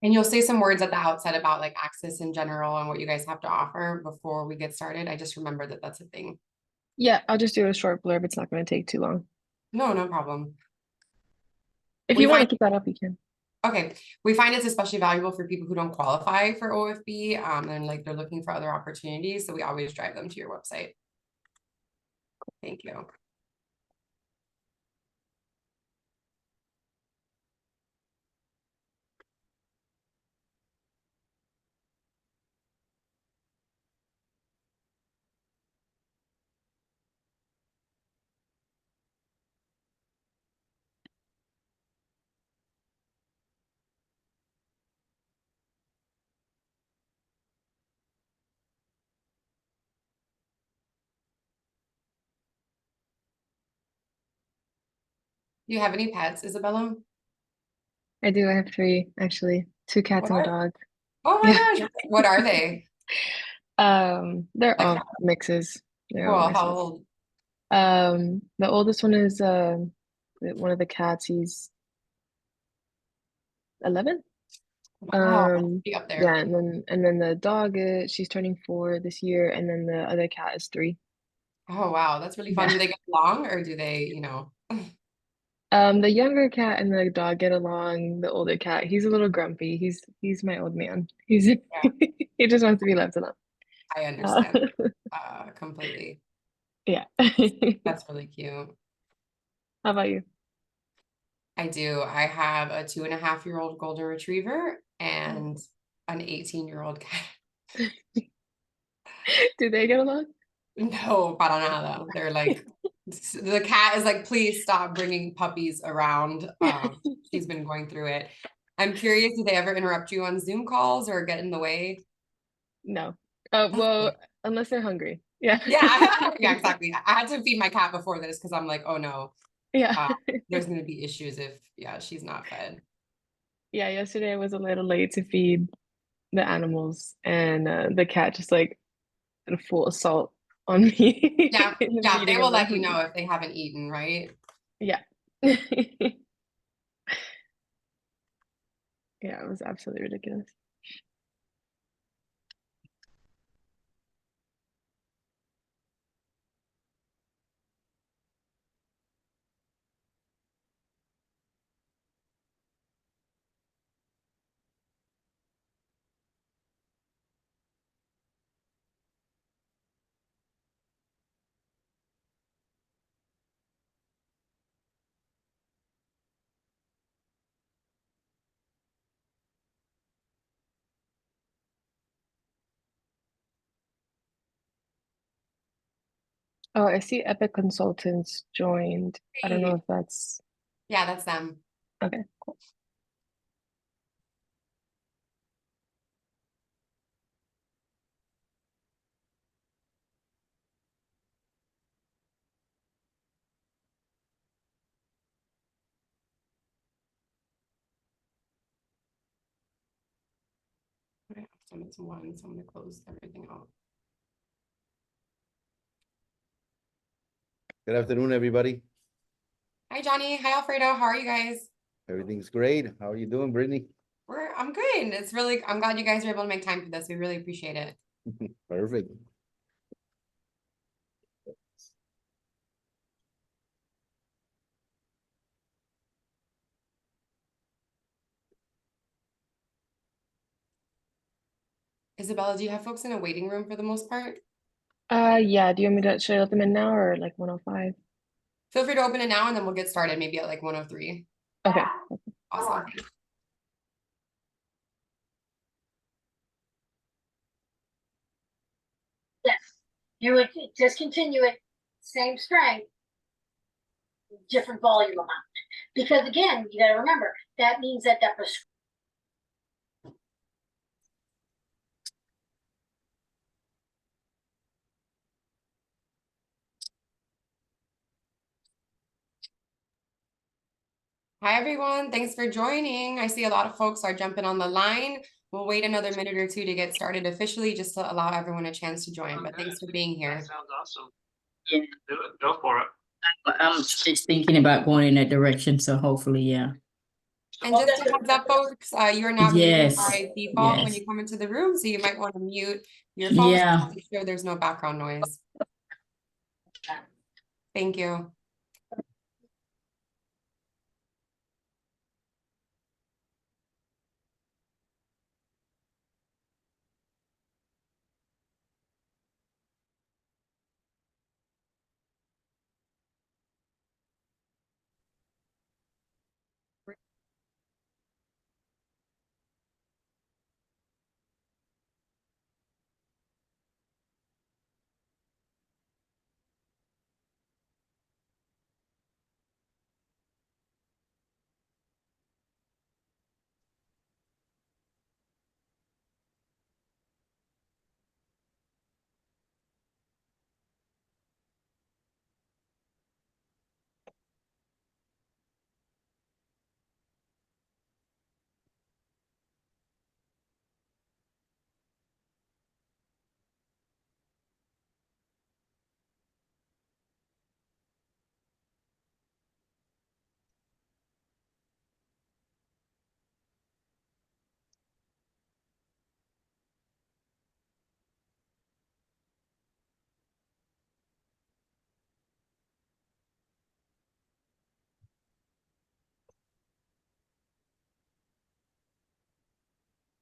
And you'll say some words at the outset about like access in general and what you guys have to offer before we get started. I just remember that that's a thing. Yeah, I'll just do a short blurb. It's not going to take too long. No, no problem. If We you want find to keep that up, you can. Okay, we find it's especially valuable for people who don't qualify for OFB, and like they're looking for other opportunities. So we always drive them to your website. Thank you. Do you have any pets, Isabella? I do. I have three, actually. Two cats What and a are? dog. Oh my Yeah. gosh, what are they? They're Like, all mixes. They're all cool. How mixes. old? The oldest one is one of the cats. He's 11. Wow, be up Yeah, there. and then the dog is she's turning 4 this year, and then the other cat is 3. Oh wow, that's really fun. Yeah. Do they get along or do they, you know? The younger cat and the dog get along. The older cat, he's a little grumpy. He's my old man. He's Yeah, he just wants to be left alone. I Uh, understand completely. yeah. That's really cute. How about you? I do. I have a 2.5-year-old golden retriever Oh. and an 18-year-old cat. Do they get along? No, para nada. They're like, the cat is like, please stop bringing puppies around. She's been going through it. I'm curious, do they ever interrupt you on Zoom calls or get in the way? No. That's Well, good. unless they're hungry. Yeah. Yeah, yeah, exactly. I had to feed my cat before this because I'm like, oh no, Yeah. there's gonna be issues if she's not fed. Yeah, yesterday I was a little late to feed the animals, and the cat just like did a full assault on me Yeah, in the yeah, they beginning of will the let you week. know if they haven't eaten, right? Yeah. Yeah, it was absolutely ridiculous. Oh, I see Epic Consultants joined. I don't know Great. if that's Yeah, that's them. okay. Okay, so it's one, so I'm gonna close everything out. Good afternoon, everybody. Hi, Johnny. Hi, Alfredo. How are you guys? Everything's great. How are you doing, Brittany? I'm good. I'm glad you guys are able to make time for this. We really appreciate it. Perfect. Isabella, do you have folks in a waiting room for the most part? Yeah, do you want me to should I let them in now or like 105? Feel free to open it now and then we'll get started maybe at like 103. Okay. Awesome. Yes, you would just continue it, same strength, different volume amount. Because again, you gotta remember, that means that prescription. Hi, everyone. Thanks for joining. I see a lot of folks are jumping on the line. We'll wait another minute or two to get started officially just to allow everyone a chance to join. But thanks for being here. That sounds awesome. Yeah. Do it. Go for it. I'm just thinking about going in that direction, so hopefully, yeah. And just a heads up, folks, you are not muted Yes, by default when yes. you come into the room, so you might want to mute your phone Yeah. to make sure there's no background noise. Thank you.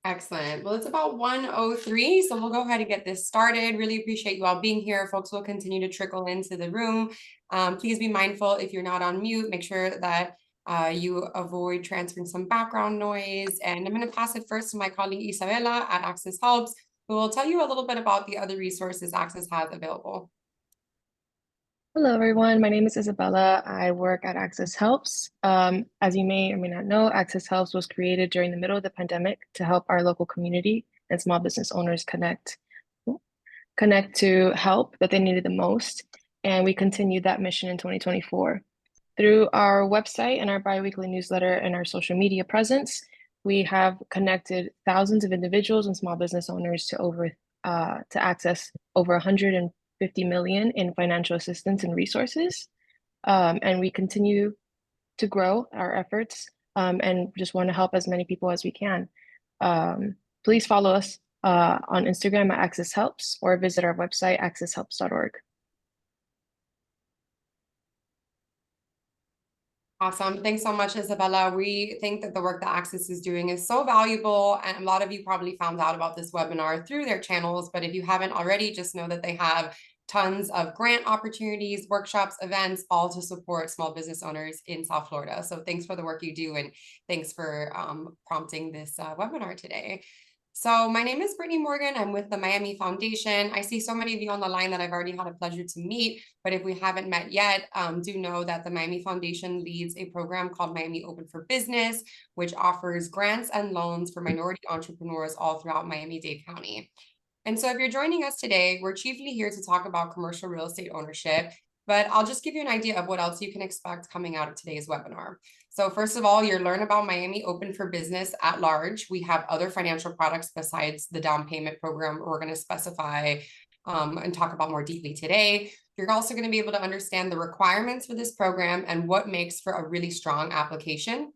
Excellent. Well, it's about 1:03, so we'll go ahead and get this started. Really appreciate you all being here. Folks will continue to trickle into the room. Please be mindful if you're not on mute, make sure that you avoid transferring some background noise. And I'm going to pass it first to my colleague Isabella at Access Helps, who will tell you a little bit about the other resources Access has available. Hello, everyone. My name is Isabella. I work at Access Helps. As you may or may not know, Access Helps was created during the middle of the pandemic to help our local community and small business owners connect to help that they needed the most. And we continued that mission in 2024. Through our website and our biweekly newsletter and our social media presence, we have connected thousands of individuals and small business owners to access over 150 million in financial assistance and resources. And we continue to grow our efforts and just want to help as many people as we can. Please follow us on Instagram at Access Helps or visit our website, accesshelps.org. Awesome. Thanks so much, Isabella. We think that the work that Access is doing is so valuable. And a lot of you probably found out about this webinar through their channels. But if you haven't already, just know that they have tons of grant opportunities, workshops, events, all to support small business owners in South Florida. So thanks for the work you do. And thanks for prompting this webinar today. So my name is Brittany Morgan. I'm with the Miami Foundation. I see so many of you on the line that I've already had a pleasure to meet, but if we haven't met yet, do know that the Miami Foundation leads a program called Miami Open for Business, which offers grants and loans for minority entrepreneurs all throughout Miami-Dade County. And so if you're joining us today, we're chiefly here to talk about commercial real estate ownership, but I'll just give you an idea of what else you can expect coming out of today's webinar. So first of all, you'll learn about Miami Open for Business at large. We have other financial products besides the down payment program we're going to specify and talk about more deeply today. You're also going to be able to understand the requirements for this program and what makes for a really strong application.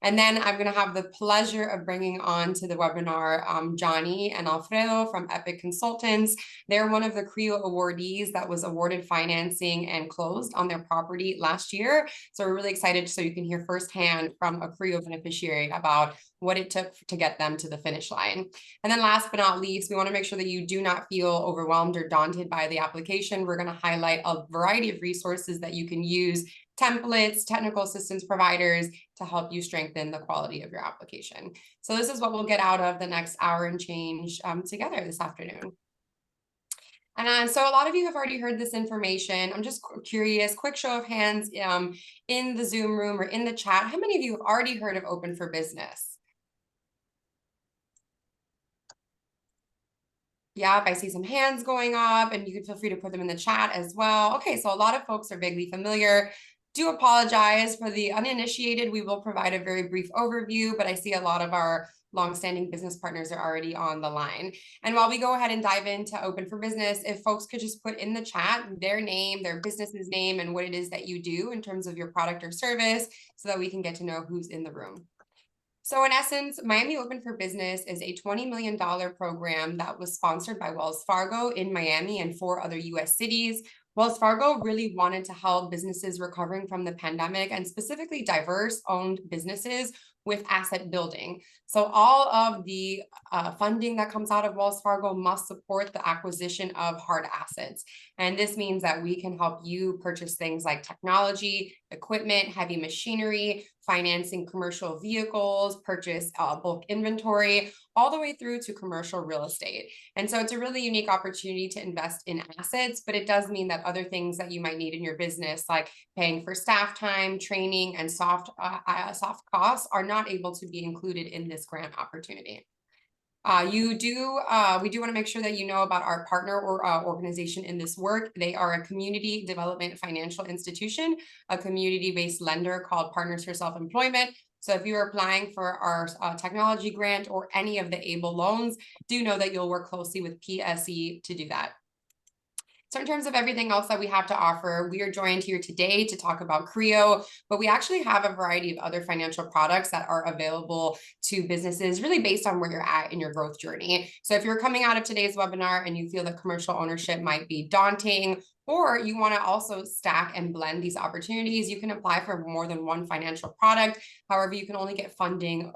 And then I'm going to have the pleasure of bringing on to the webinar Johnny and Alfredo from Epic Consultants. They're one of the CREO awardees that was awarded financing and closed on their property last year. So we're really excited so you can hear firsthand from a CREO beneficiary about what it took to get them to the finish line. And then last but not least, we want to make sure that you do not feel overwhelmed or daunted by the application. We're going to highlight a variety of resources that you can use, templates, technical assistance providers to help you strengthen the quality of your application. So this is what we'll get out of the next hour and change together this afternoon. And so a lot of you have already heard this information. I'm just curious, quick show of hands in the Zoom room or in the chat. How many of you have already heard of Open for Business? Yep, I see some hands going up and you can feel free to put them in the chat as well. Okay, so a lot of folks are vaguely familiar. Do apologize for the uninitiated. We will provide a very brief overview, but I see a lot of our longstanding business partners are already on the line. And while we go ahead and dive into Open for Business, if folks could just put in the chat their name, their business's name, and what it is that you do in terms of your product or service so that we can get to know who's in the room. So in essence, Miami Open for Business is a $20 million program that was sponsored by Wells Fargo in Miami and 4 other US cities. Wells Fargo really wanted to help businesses recovering from the pandemic, and specifically diverse-owned businesses with asset building. So all of the funding that comes out of Wells Fargo must support the acquisition of hard assets. And this means that we can help you purchase things like technology, equipment, heavy machinery, financing commercial vehicles, purchase bulk inventory, all the way through to commercial real estate. And so it's a really unique opportunity to invest in assets, but it does mean that other things that you might need in your business, like paying for staff time, training, and soft costs, are not able to be included in this grant opportunity. We do want to make sure that you know about our partner or organization in this work. They are a community development financial institution, a community-based lender called Partners for Self-Employment. So if you're applying for our technology grant or any of the ABLE loans, do know that you'll work closely with PSE to do that. So in terms of everything else that we have to offer, we are joined here today to talk about CREO, but we actually have a variety of other financial products that are available to businesses really based on where you're at in your growth journey. So if you're coming out of today's webinar and you feel that commercial ownership might be daunting, or you want to also stack and blend these opportunities, you can apply for more than one financial product. However, you can only get funding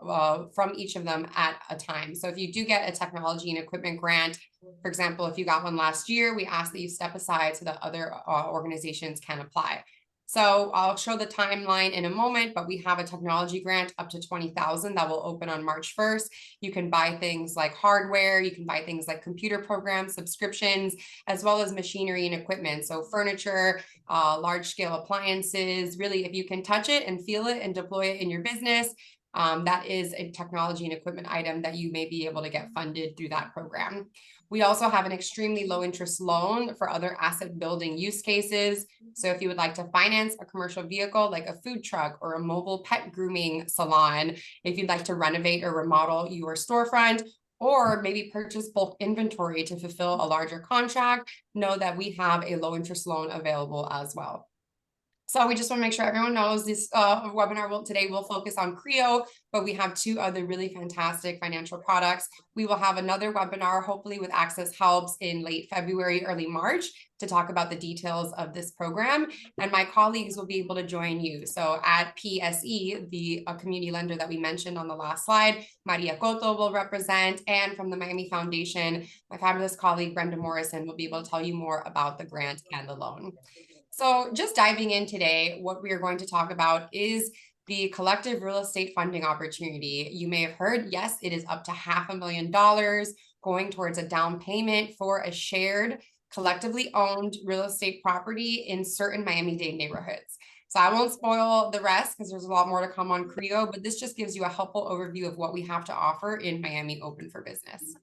from each of them at a time. So if you do get a technology and equipment grant, for example, if you got one last year, we ask that you step aside so that other organizations can apply. So I'll show the timeline in a moment, but we have a technology grant up to $20,000 that will open on March 1st. You can buy things like hardware, you can buy things like computer programs, subscriptions, as well as machinery and equipment. So furniture, large scale appliances, really, if you can touch it and feel it and deploy it in your business, that is a technology and equipment item that you may be able to get funded through that program. We also have an extremely low interest loan for other asset building use cases. So if you would like to finance a commercial vehicle like a food truck or a mobile pet grooming salon, if you'd like to renovate or remodel your storefront, or maybe purchase bulk inventory to fulfill a larger contract, know that we have a low interest loan available as well. So we just want to make sure everyone knows this webinar today will focus on CREO, but we have 2 other really fantastic financial products. We will have another webinar, hopefully with Access Helps, in late February, early March, to talk about the details of this program. And my colleagues will be able to join you. So at PSE, the community lender that we mentioned on the last slide, Maria Cotto will represent, and from the Miami Foundation, my fabulous colleague, Brenda Morrison, will be able to tell you more about the grant and the loan. So just diving in today, what we are going to talk about is the collective real estate funding opportunity. You may have heard, yes, it is up to $500,000 going towards a down payment for a shared, collectively owned real estate property in certain Miami-Dade neighborhoods. So I won't spoil the rest because there's a lot more to come on CREO, but this just gives you a helpful overview of what we have to offer in Miami Open for Business.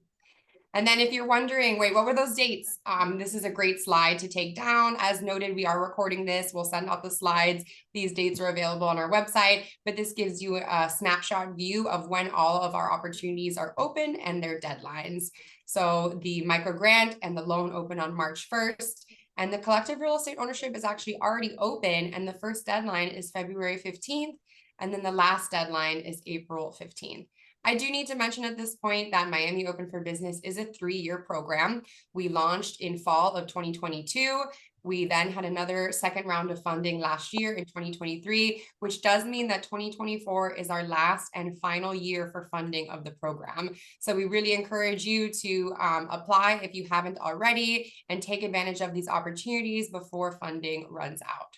And then if you're wondering, wait, what were those dates? This is a great slide to take down. As noted, we are recording this. We'll send out the slides. These dates are available on our website, but this gives you a snapshot view of when all of our opportunities are open and their deadlines. So the micro grant and the loan open on March 1st. And the collective real estate ownership is actually already open. And the first deadline is February 15th. And then the last deadline is April 15th. I do need to mention at this point that Miami Open for Business is a 3-year program. We launched in fall of 2022. We then had another second round of funding last year in 2023, which does mean that 2024 is our last and final year for funding of the program. So we really encourage you to apply if you haven't already and take advantage of these opportunities before funding runs out.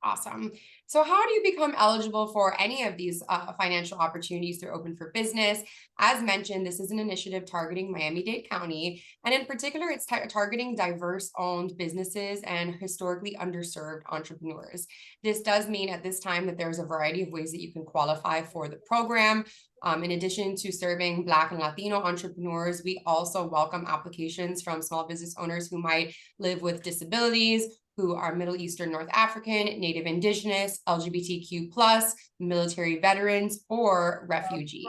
Awesome. So how do you become eligible for any of these financial opportunities through Open for Business? As mentioned, this is an initiative targeting Miami-Dade County, and in particular, it's targeting diverse-owned businesses and historically underserved entrepreneurs. This does mean at this time that there's a variety of ways that you can qualify for the program. In addition to serving Black and Latino entrepreneurs, we also welcome applications from small business owners who might live with disabilities who are Middle Eastern, North African, Native Indigenous, LGBTQ+, military veterans, or refugees.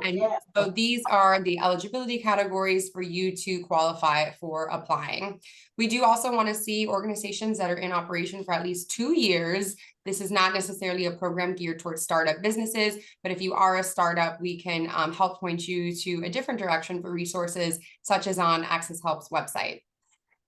And so these are the eligibility categories for you to qualify for applying. We do also want to see organizations that are in operation for at least 2 years. This is not necessarily a program geared towards startup businesses, but if you are a startup, we can help point you to a different direction for resources, such as on Access Help's website.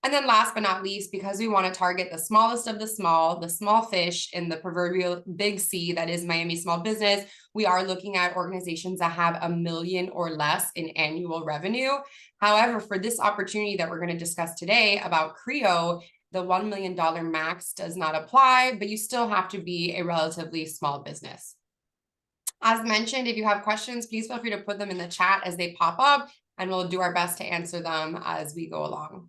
And then last but not least, because we want to target the smallest of the small fish in the proverbial big sea that is Miami small business, we are looking at organizations that have $1 million or less in annual revenue. However, for this opportunity that we're going to discuss today about CREO, the $1 million max does not apply, but you still have to be a relatively small business. As mentioned, if you have questions, please feel free to put them in the chat as they pop up, and we'll do our best to answer them as we go along.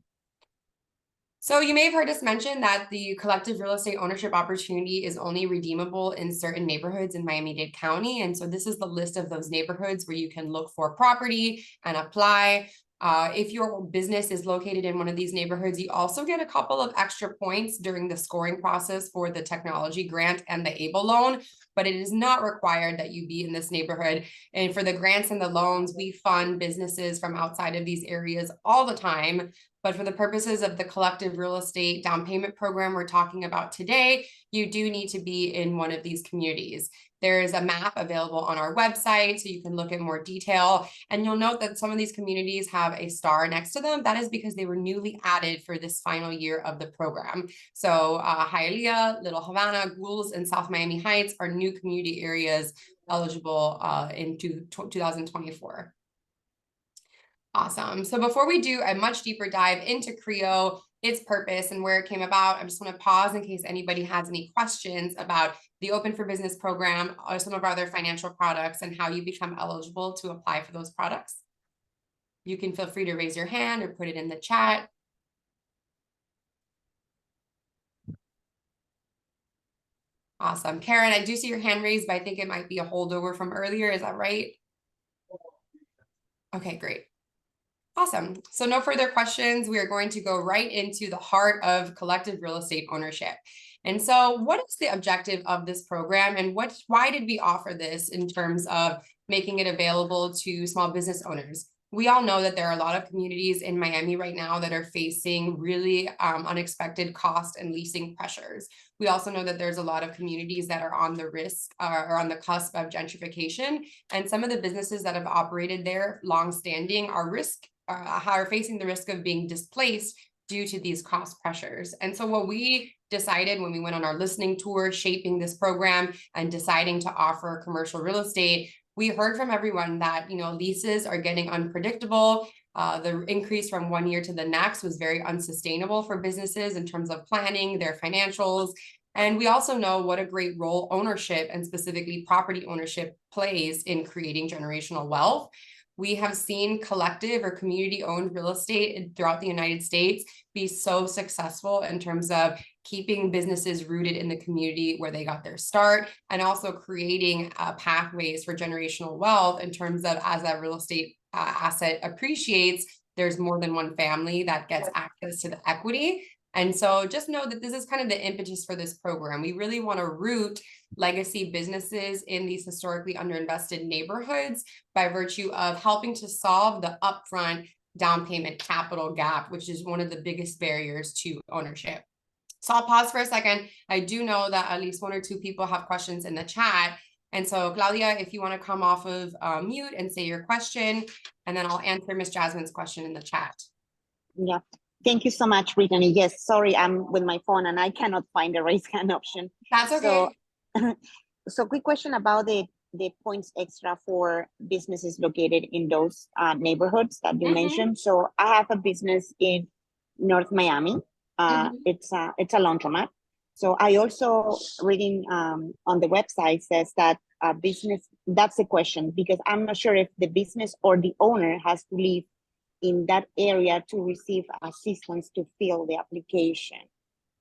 So you may have heard us mention that the collective real estate ownership opportunity is only redeemable in certain neighborhoods in Miami-Dade County. And so this is the list of those neighborhoods where you can look for property and apply. If your business is located in one of these neighborhoods, you also get a couple of extra points during the scoring process for the technology grant and the ABLE loan, but it is not required that you be in this neighborhood. And for the grants and the loans, we fund businesses from outside of these areas all the time. But for the purposes of the collective real estate down payment program we're talking about today, you do need to be in one of these communities. There is a map available on our website, so you can look at more detail. And you'll note that some of these communities have a star next to them. That is because they were newly added for this final year of the program. So Hialeah, Little Havana, Goulds, and South Miami Heights are new community areas eligible in 2024. Awesome. So before we do a much deeper dive into CREO, its purpose and where it came about, I just want to pause in case anybody has any questions about the Open for Business program or some of our other financial products and how you become eligible to apply for those products. You can feel free to raise your hand or put it in the chat. Awesome. Karen, I do see your hand raised, but I think it might be a holdover from earlier. Is that right? Okay, great. Awesome. So no further questions. We are going to go right into the heart of collective real estate ownership. And so what is the objective of this program, and why did we offer this in terms of making it available to small business owners? We all know that there are a lot of communities in Miami right now that are facing really unexpected cost and leasing pressures. We also know that there's a lot of communities that are on the risk or on the cusp of gentrification. And some of the businesses that have operated there longstanding are facing the risk of being displaced due to these cost pressures. And so what we decided when we went on our listening tour, shaping this program and deciding to offer commercial real estate, we heard from everyone that, leases are getting unpredictable. The increase from one year to the next was very unsustainable for businesses in terms of planning their financials. And we also know what a great role ownership, and specifically property ownership, plays in creating generational wealth. We have seen collective or community-owned real estate throughout the United States be so successful in terms of keeping businesses rooted in the community where they got their start, and also creating pathways for generational wealth in terms of, as that real estate asset appreciates, there's more than one family that gets access to the equity. And so just know that this is kind of the impetus for this program. We really want to root legacy businesses in these historically underinvested neighborhoods by virtue of helping to solve the upfront down payment capital gap, which is one of the biggest barriers to ownership. So I'll pause for a second. I do know that at least 1 or 2 people have questions in the chat. And so Claudia, if you want to come off of mute and say your question, and then I'll answer Miss Jasmine's question in the chat. Yeah. Thank you so much, Brittany. Yes, sorry, I'm with my phone and I cannot find the raise hand option. That's okay. So quick question about the points extra for businesses located in those neighborhoods that you mentioned. So I have a business in North Miami. It's a laundromat. So I also reading on the website says that business, that's the question, because I'm not sure if the business or the owner has to live in that area to receive assistance to fill the application.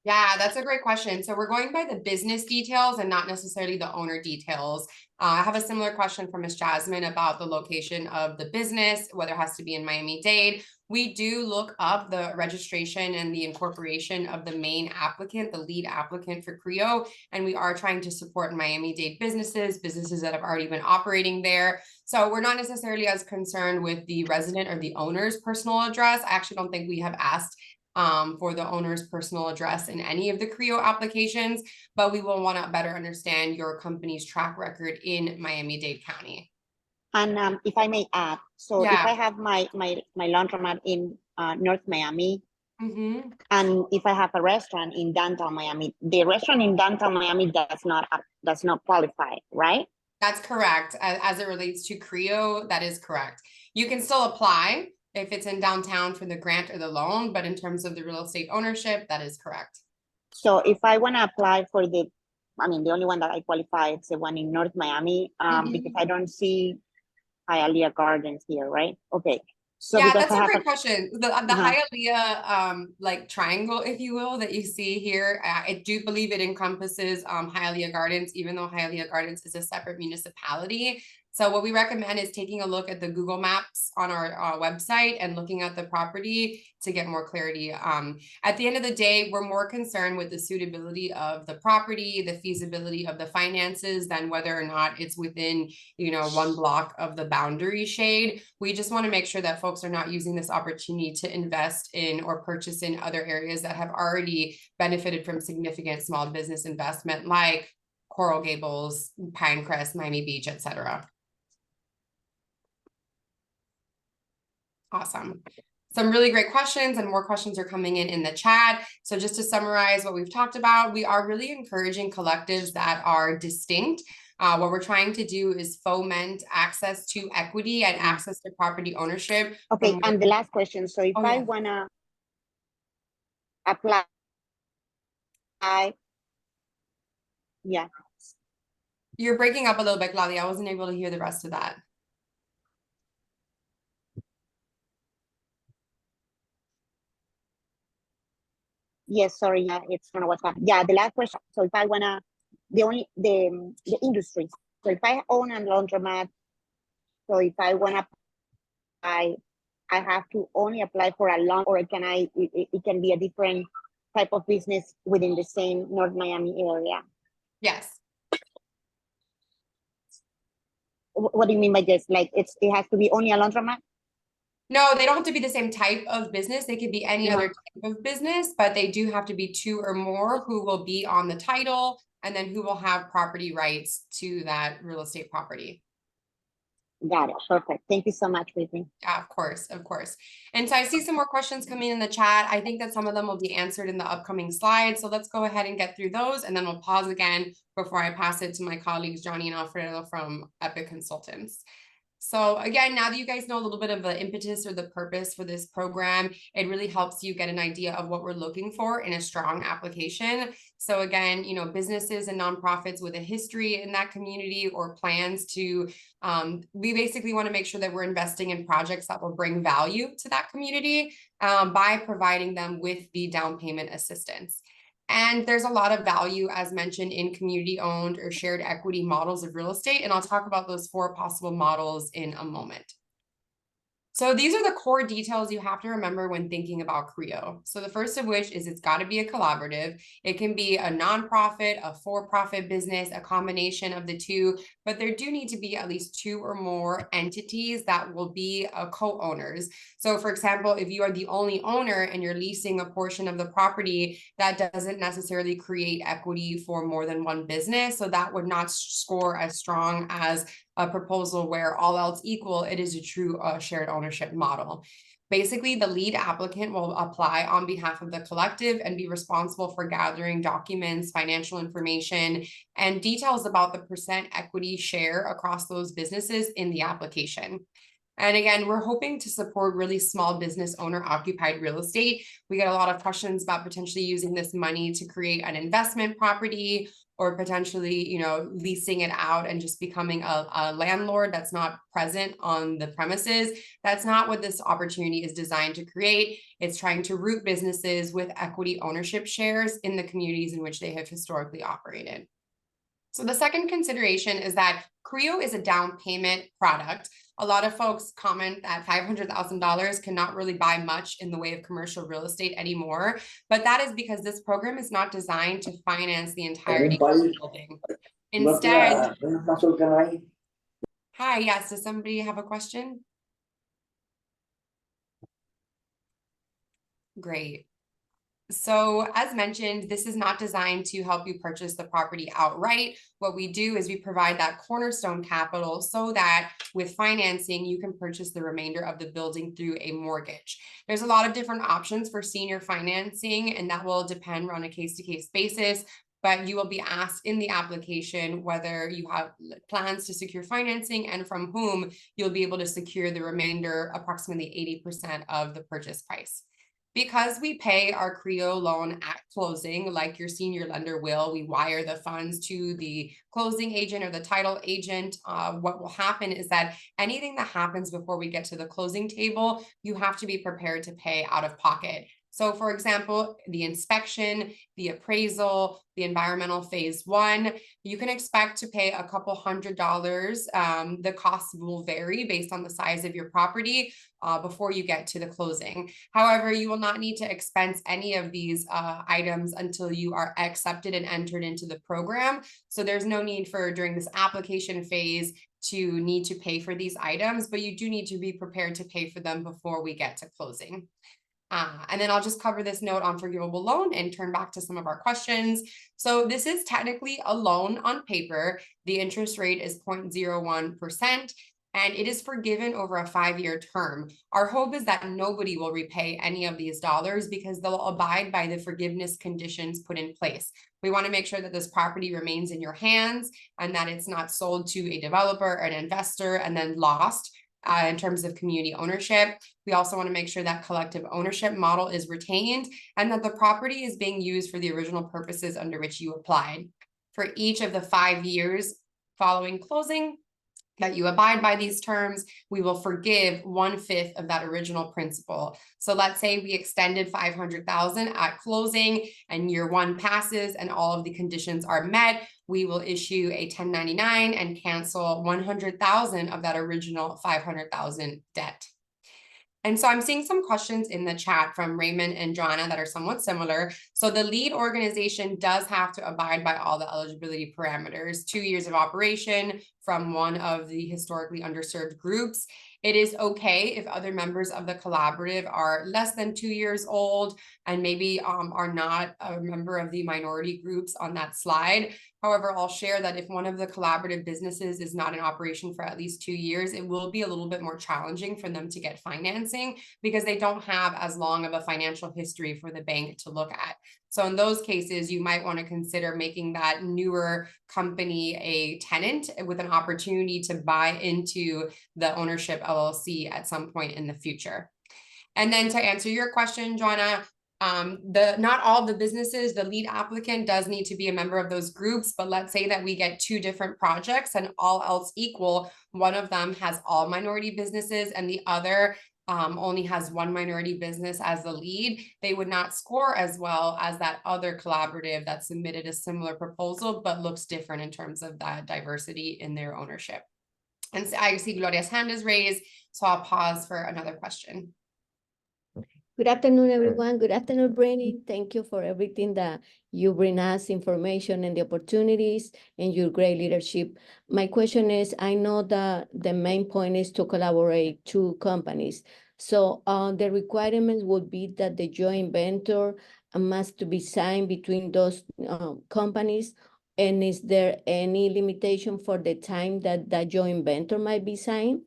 Yeah, that's a great question. So we're going by the business details and not necessarily the owner details. I have a similar question from Ms. Jasmine about the location of the business, whether it has to be in Miami-Dade. We do look up the registration and the incorporation of the main applicant, the lead applicant for CREO, and we are trying to support Miami-Dade businesses that have already been operating there. So we're not necessarily as concerned with the resident or the owner's personal address. I actually don't think we have asked for the owner's personal address in any of the CREO applications, but we will want to better understand your company's track record in Miami-Dade County. And if I may add, so if Yeah. I have my laundromat in North Miami, Mm-hmm. and if I have a restaurant in downtown Miami, the restaurant in downtown Miami does not qualify, right? That's correct. As it relates to CREO, that is correct. You can still apply if it's in downtown for the grant or the loan, but in terms of the real estate ownership, that is correct. So if I want to apply for the only one that I qualify, it's the one in North Miami, because I don't see Hialeah Gardens here, right? Okay. So yeah, because that's I a have great question. The Hialeah like triangle, if you will, that you see here, I do believe it encompasses Hialeah Gardens, even though Hialeah Gardens is a separate municipality. So what we recommend is taking a look at the Google Maps on our website and looking at the property to get more clarity. At the end of the day, we're more concerned with the suitability of the property, the feasibility of the finances, than whether or not it's within, one block of the boundary shade. We just want to make sure that folks are not using this opportunity to invest in or purchase in other areas that have already benefited from significant small business investment, like Coral Gables, Pinecrest, Miami Beach, etc. Awesome. Some really great questions, and more questions are coming in the chat. So just to summarize what we've talked about, we are really encouraging collectives that are distinct. What we're trying to do is foment access to equity and access to property ownership. Okay, and the last question. So if I want to apply, yeah. You're breaking up a little bit, Claudia. I wasn't able to hear the rest of that. Yes, sorry, yeah, it's gonna what's happening. Yeah, the last question. So if I wanna, the industry. So if I own a laundromat, so if I wanna, I have to only apply for a loan, or can it can be a different type of business within the same North Miami area? Yes. What do you mean by this? Like it has to be only a laundromat? No, they don't have to be the same type of business. They could be any other type of business, but they do have to be two or more who will be on the title and then who will have property rights to that real estate property. Got it. Perfect. Thank you so much, Whitney. Yeah, of course, of course. And so I see some more questions coming in the chat. I think that some of them will be answered in the upcoming slides. So let's go ahead and get through those, and then we'll pause again before I pass it to my colleagues, Johnny and Alfredo from Epic Consultants. So again, now that you guys know a little bit of the impetus or the purpose for this program, it really helps you get an idea of what we're looking for in a strong application. So again, businesses and nonprofits with a history in that community or plans to, we basically want to make sure that we're investing in projects that will bring value to that community by providing them with the down payment assistance. And there's a lot of value, as mentioned, in community-owned or shared equity models of real estate. And I'll talk about those 4 possible models in a moment. So these are the core details you have to remember when thinking about CREO. So the first of which is it's got to be a collaborative. It can be a nonprofit, a for-profit business, a combination of the two, but there do need to be at least 2 or more entities that will be co-owners. So for example, if you are the only owner and you're leasing a portion of the property, that doesn't necessarily create equity for more than one business. So that would not score as strong as a proposal where all else equal, it is a true shared ownership model. Basically, the lead applicant will apply on behalf of the collective and be responsible for gathering documents, financial information, and details about the % equity share across those businesses in the application. And again, we're hoping to support really small business owner occupied real estate. We get a lot of questions about potentially using this money to create an investment property or potentially, you know, leasing it out and just becoming a landlord that's not present on the premises. That's not what this opportunity is designed to create. It's trying to root businesses with equity ownership shares in the communities in which they have historically operated. So the second consideration is that CREO is a down payment product. A lot of folks comment that $500,000 cannot really buy much in the way of commercial real estate anymore, but that is because this program is not designed to finance the entirety of the building. Instead, hi, yes, does somebody have a question? Great. So as mentioned, this is not designed to help you purchase the property outright. What we do is we provide that cornerstone capital so that with financing, you can purchase the remainder of the building through a mortgage. There's a lot of different options for senior financing, and that will depend on a case-to-case basis. But you will be asked in the application whether you have plans to secure financing and from whom you'll be able to secure the remainder, approximately 80% of the purchase price. Because we pay our CREO loan at closing, like your senior lender will, we wire the funds to the closing agent or the title agent. What will happen is that anything that happens before we get to the closing table, you have to be prepared to pay out of pocket. So for example, the inspection, the appraisal, the environmental phase 1, you can expect to pay a couple $100. The costs will vary based on the size of your property before you get to the closing. However, you will not need to expense any of these items until you are accepted and entered into the program. So there's no need for during this application phase to need to pay for these items, but you do need to be prepared to pay for them before we get to closing. And then I'll just cover this note on forgivable loan and turn back to some of our questions. So this is technically a loan on paper. The interest rate is 0.01%. And it is forgiven over a 5-year term. Our hope is that nobody will repay any of these dollars because they'll abide by the forgiveness conditions put in place. We want to make sure that this property remains in your hands and that it's not sold to a developer, an investor, and then lost. In terms of community ownership. We also want to make sure that collective ownership model is retained and that the property is being used for the original purposes under which you applied. For each of the 5 years following closing that you abide by these terms, we will forgive 1/5 of that original principal. So let's say we extended $500,000 at closing and year 1 passes and all of the conditions are met. We will issue a 1099 and cancel 100,000 of that original 500,000 debt. And so I'm seeing some questions in the chat from Raymond and Joanna that are somewhat similar. So the lead organization does have to abide by all the eligibility parameters, 2 years of operation from one of the historically underserved groups. It is okay if other members of the collaborative are less than 2 years old and maybe are not a member of the minority groups on that slide. However, I'll share that if one of the collaborative businesses is not in operation for at least 2 years, it will be a little bit more challenging for them to get financing because they don't have as long of a financial history for the bank to look at. So in those cases, you might want to consider making that newer company a tenant with an opportunity to buy into the ownership LLC at some point in the future. And then to answer your question, Joanna, not all the businesses, the lead applicant does need to be a member of those groups, but let's say that we get 2 different projects and all else equal, one of them has all minority businesses and the other only has 1 minority business as the lead, they would not score as well as that other collaborative that submitted a similar proposal, but looks different in terms of that diversity in their ownership. And so I see Gloria's hand is raised, so I'll pause for another question. Good afternoon, everyone. Good afternoon, Brittany. Thank you for everything that you bring us, information and the opportunities and your great leadership. My question is, I know that the main point is to collaborate 2 companies. So the requirements would be that the joint venture must to be signed between those companies. And is there any limitation for the time that the joint venture might be signed?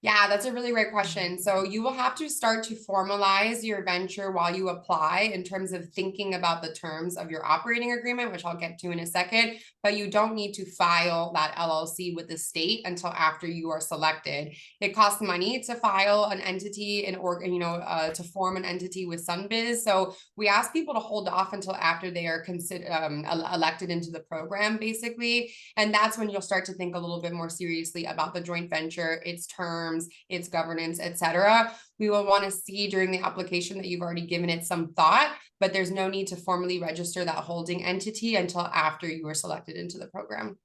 Yeah, that's a really great question. So you will have to start to formalize your venture while you apply in terms of thinking about the terms of your operating agreement, which I'll get to in a second, but you don't need to file that LLC with the state until after you are selected. It costs money to file an entity to form an entity with Sunbiz. So we ask people to hold off until after they are elected into the program, basically. And that's when you'll start to think a little bit more seriously about the joint venture, its terms, its governance, etc. We will want to see during the application that you've already given it some thought, but there's no need to formally register that holding entity until after you were selected into the program.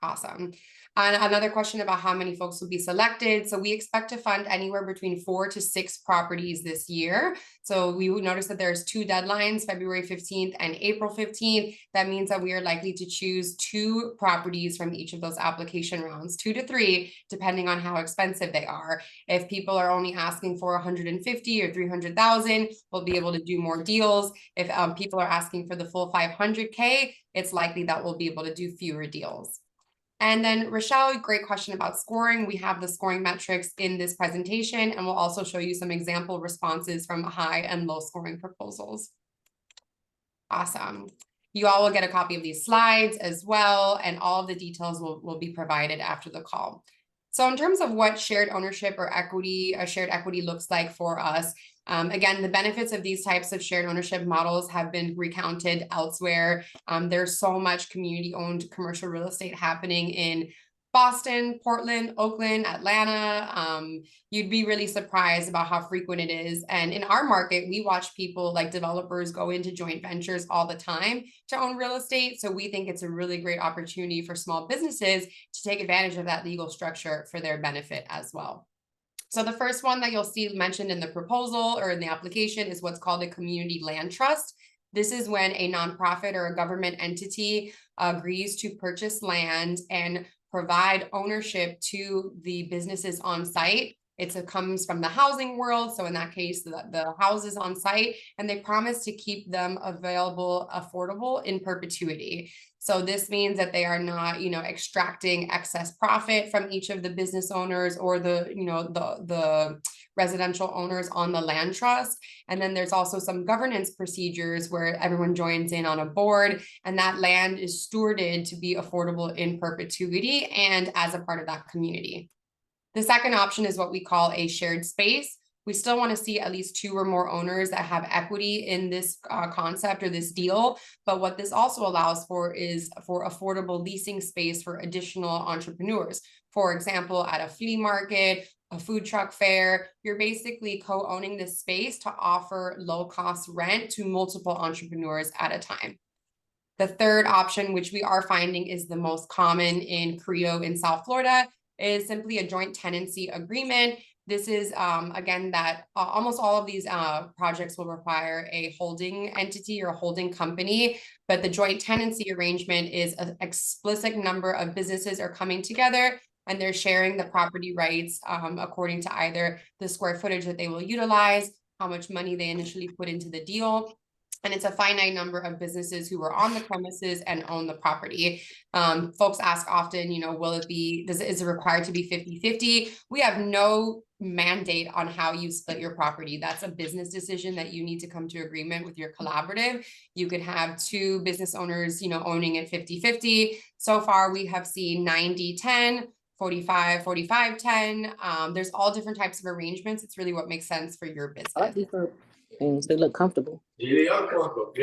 Awesome. And another question about how many folks will be selected. So we expect to fund anywhere between 4 to 6 properties this year. So we would notice that there's 2 deadlines, February 15th and April 15th. That means that we are likely to choose 2 properties from each of those application rounds, 2 to 3, depending on how expensive they are. If people are only asking for 150 or 300,000, we'll be able to do more deals. If people are asking for the full 500K, it's likely that we'll be able to do fewer deals. And then Rochelle, great question about scoring. We have the scoring metrics in this presentation, and we'll also show you some example responses from high and low scoring proposals. Awesome. You all will get a copy of these slides as well, and all of the details will be provided after the call. So in terms of what shared ownership or equity, shared equity looks like for us, again, the benefits of these types of shared ownership models have been recounted elsewhere. There's so much community-owned commercial real estate happening in Boston, Portland, Oakland, Atlanta. You'd be really surprised about how frequent it is. And in our market, we watch people like developers go into joint ventures all the time to own real estate. So we think it's a really great opportunity for small businesses to take advantage of that legal structure for their benefit as well. So the first one that you'll see mentioned in the proposal or in the application is what's called a community land trust. This is when a nonprofit or a government entity agrees to purchase land and provide ownership to the businesses on site. It comes from the housing world. So in that case, the houses on site, and they promise to keep them available, affordable in perpetuity. So this means that they are not, extracting excess profit from each of the business owners or the residential owners on the land trust. And then there's also some governance procedures where everyone joins in on a board, and that land is stewarded to be affordable in perpetuity and as a part of that community. The second option is what we call a shared space. We still want to see at least 2 or more owners that have equity in this concept or this deal. But what this also allows for is for affordable leasing space for additional entrepreneurs. For example, at a flea market, a food truck fair, you're basically co-owning this space to offer low-cost rent to multiple entrepreneurs at a time. The third option, which we are finding is the most common in CREO in South Florida, is simply a joint tenancy agreement. This is, again, that almost all of these projects will require a holding entity or a holding company, but the joint tenancy arrangement is an explicit number of businesses are coming together and they're sharing the property rights according to either the square footage that they will utilize, how much money they initially put into the deal. And it's a finite number of businesses who are on the premises and own the property. Folks ask often, is it required to be 50-50? We have no mandate on how you split your property. That's a business decision that you need to come to agreement with your collaborative. You could have 2 business owners, owning it 50-50. So far, we have seen 90-10. 45-10. There's all different types of arrangements. It's really what makes sense for your business. And they look comfortable. They are comfortable.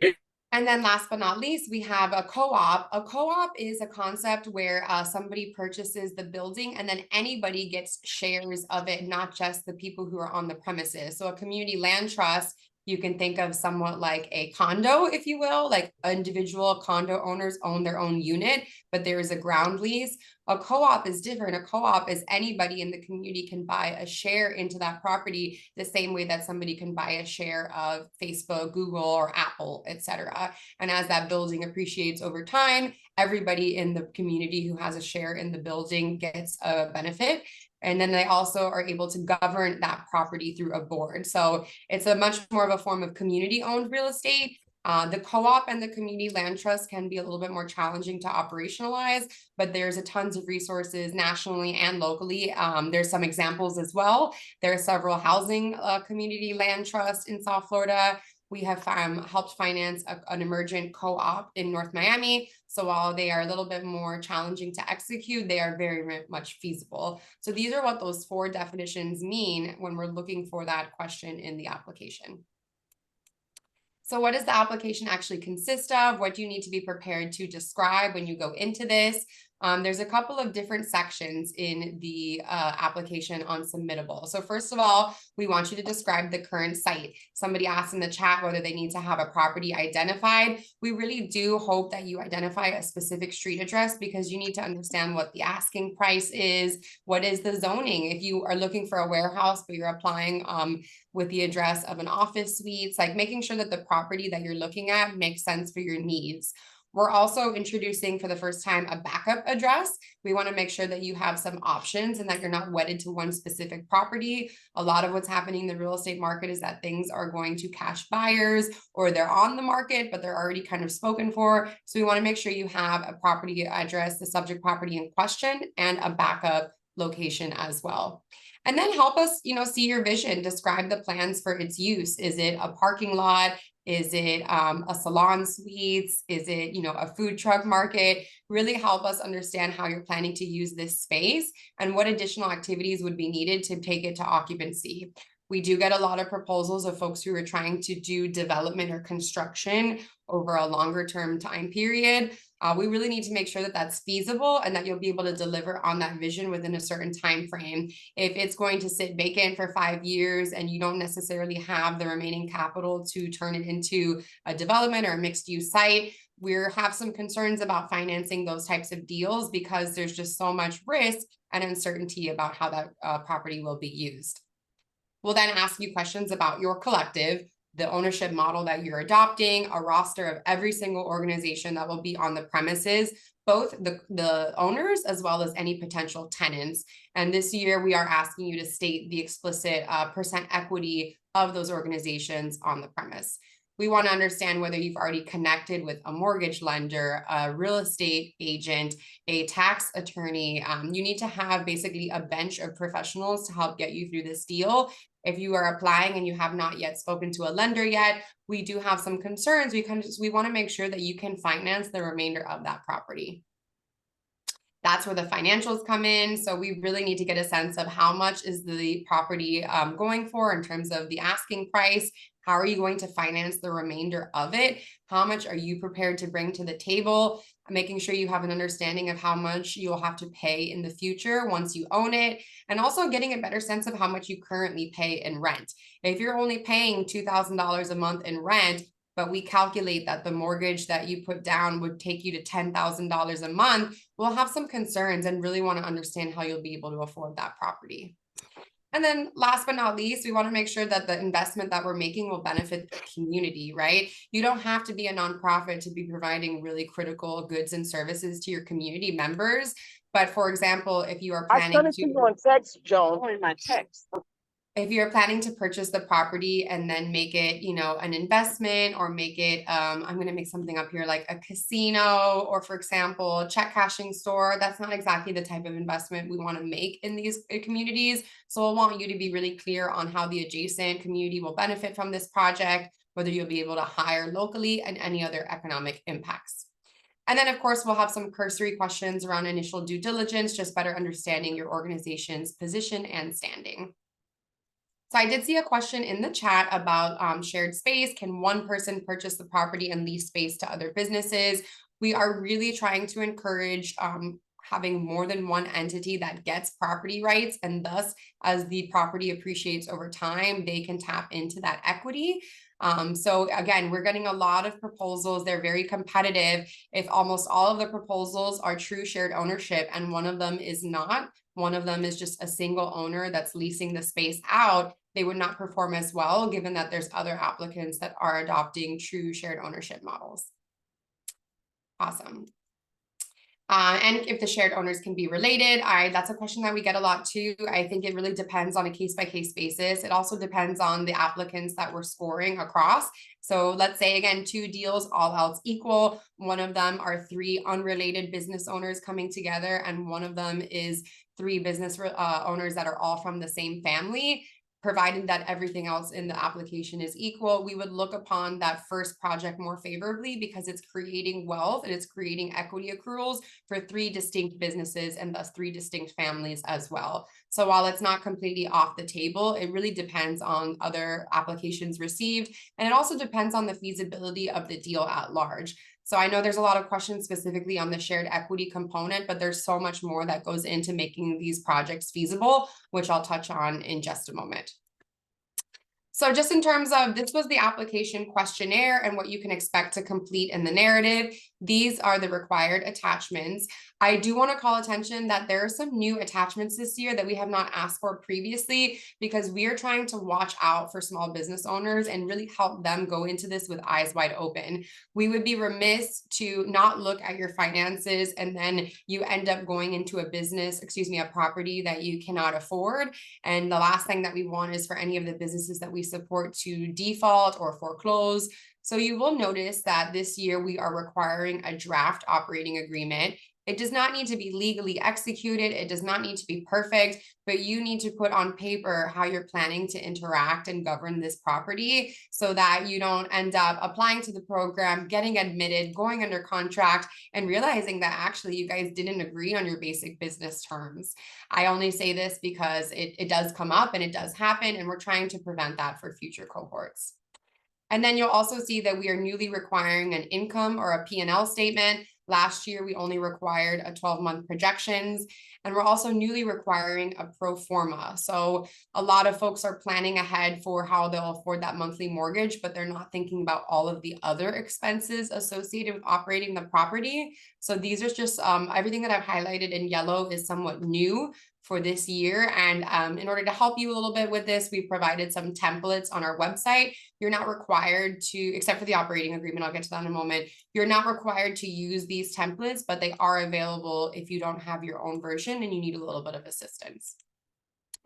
And then last but not least, we have a co-op. A co-op is a concept where somebody purchases the building and then anybody gets shares of it, not just the people who are on the premises. So a community land trust, you can think of somewhat like a condo, if you will, like individual condo owners own their own unit, but there is a ground lease. A co-op is different. A co-op is anybody in the community can buy a share into that property the same way that somebody can buy a share of Facebook, Google, or Apple, etc. And as that building appreciates over time, everybody in the community who has a share in the building gets a benefit. And then they also are able to govern that property through a board. So it's a much more of a form of community-owned real estate. The co-op and the community land trust can be a little bit more challenging to operationalize, but there's a tons of resources nationally and locally. There's some examples as well. There are several housing community land trusts in South Florida. We have helped finance an emergent co-op in North Miami. So while they are a little bit more challenging to execute, they are very much feasible. So these are what those 4 definitions mean when we're looking for that question in the application. So what does the application actually consist of? What do you need to be prepared to describe when you go into this? There's a couple of different sections in the application on submittable. So first of all, we want you to describe the current site. Somebody asked in the chat whether they need to have a property identified. We really do hope that you identify a specific street address because you need to understand what the asking price is, what is the zoning. If you are looking for a warehouse, but you're applying with the address of an office suite, like making sure that the property that you're looking at makes sense for your needs. We're also introducing for the first time a backup address. We want to make sure that you have some options and that you're not wedded to one specific property. A lot of what's happening in the real estate market is that things are going to cash buyers or they're on the market, but they're already kind of spoken for. So we want to make sure you have a property address, the subject property in question, and a backup location as well. And then help us, see your vision, describe the plans for its use. Is it a parking lot? Is it a salon suites? Is it, a food truck market? Really help us understand how you're planning to use this space and what additional activities would be needed to take it to occupancy. We do get a lot of proposals of folks who are trying to do development or construction over a longer term time period. We really need to make sure that that's feasible and that you'll be able to deliver on that vision within a certain time frame. If it's going to sit vacant for 5 years and you don't necessarily have the remaining capital to turn it into a development or a mixed use site, we have some concerns about financing those types of deals because there's just so much risk and uncertainty about how that property will be used. We'll then ask you questions about your collective, the ownership model that you're adopting, a roster of every single organization that will be on the premises, both the owners as well as any potential tenants. And this year we are asking you to state the explicit percent equity of those organizations on the premise. We want to understand whether you've already connected with a mortgage lender, a real estate agent, a tax attorney. You need to have basically a bench of professionals to help get you through this deal. If you are applying and you have not yet spoken to a lender yet, we do have some concerns. We want to make sure that you can finance the remainder of that property. That's where the financials come in. So we really need to get a sense of how much is the property going for in terms of the asking price. How are you going to finance the remainder of it? How much are you prepared to bring to the table? Making sure you have an understanding of how much you'll have to pay in the future once you own it, and also getting a better sense of how much you currently pay in rent. If you're only paying $2,000 a month in rent, but we calculate that the mortgage that you put down would take you to $10,000 a month, we'll have some concerns and really want to understand how you'll be able to afford that property. And then last but not least, we want to make sure that the investment that we're making will benefit the community, right? You don't have to be a nonprofit to be providing really critical goods and services to your community members. But for example, if you are planning to text, Joan. In my text. If you're planning to purchase the property and then make it, an investment, or make it, I'm going to make something up here, like a casino, or for example, check cashing store, that's not exactly the type of investment we want to make in these communities. So I want you to be really clear on how the adjacent community will benefit from this project, whether you'll be able to hire locally, and any other economic impacts. And then, of course, we'll have some cursory questions around initial due diligence, just better understanding your organization's position and standing. So I did see a question in the chat about shared space. Can one person purchase the property and lease space to other businesses? We are really trying to encourage having more than one entity that gets property rights, and thus, as the property appreciates over time, they can tap into that equity. So again, we're getting a lot of proposals. They're very competitive. If almost all of the proposals are true shared ownership and one of them is not, one of them is just a single owner that's leasing the space out, they would not perform as well, given that there's other applicants that are adopting true shared ownership models. Awesome. And if the shared owners can be related, that's a question that we get a lot too. I think it really depends on a case-by-case basis. It also depends on the applicants that we're scoring across. So let's say again, 2 deals, all else equal. One of them are 3 unrelated business owners coming together, and one of them is 3 business owners that are all from the same family. Provided that everything else in the application is equal, we would look upon that first project more favorably because it's creating wealth and it's creating equity accruals for 3 distinct businesses and thus 3 distinct families as well. So while it's not completely off the table, it really depends on other applications received, and it also depends on the feasibility of the deal at large. So I know there's a lot of questions specifically on the shared equity component, but there's so much more that goes into making these projects feasible, which I'll touch on in just a moment. So just in terms of, this was the application questionnaire and what you can expect to complete in the narrative. These are the required attachments. I do want to call attention that there are some new attachments this year that we have not asked for previously, because we are trying to watch out for small business owners and really help them go into this with eyes wide open. We would be remiss to not look at your finances and then you end up going into a property that you cannot afford. And the last thing that we want is for any of the businesses that we support to default or foreclose. So you will notice that this year we are requiring a draft operating agreement. It does not need to be legally executed. It does not need to be perfect, but you need to put on paper how you're planning to interact and govern this property so that you don't end up applying to the program, getting admitted, going under contract, and realizing that actually you guys didn't agree on your basic business terms. I only say this because it does come up and it does happen, and we're trying to prevent that for future cohorts. And then you'll also see that we are newly requiring an income or a P&L statement. Last year, we only required a 12-month projections, and we're also newly requiring a pro forma. So a lot of folks are planning ahead for how they'll afford that monthly mortgage, but they're not thinking about all of the other expenses associated with operating the property. So these are just everything that I've highlighted in yellow is somewhat new for this year. And in order to help you a little bit with this, we provided some templates on our website. You're not required to, except for the operating agreement, I'll get to that in a moment. You're not required to use these templates, but they are available if you don't have your own version and you need a little bit of assistance.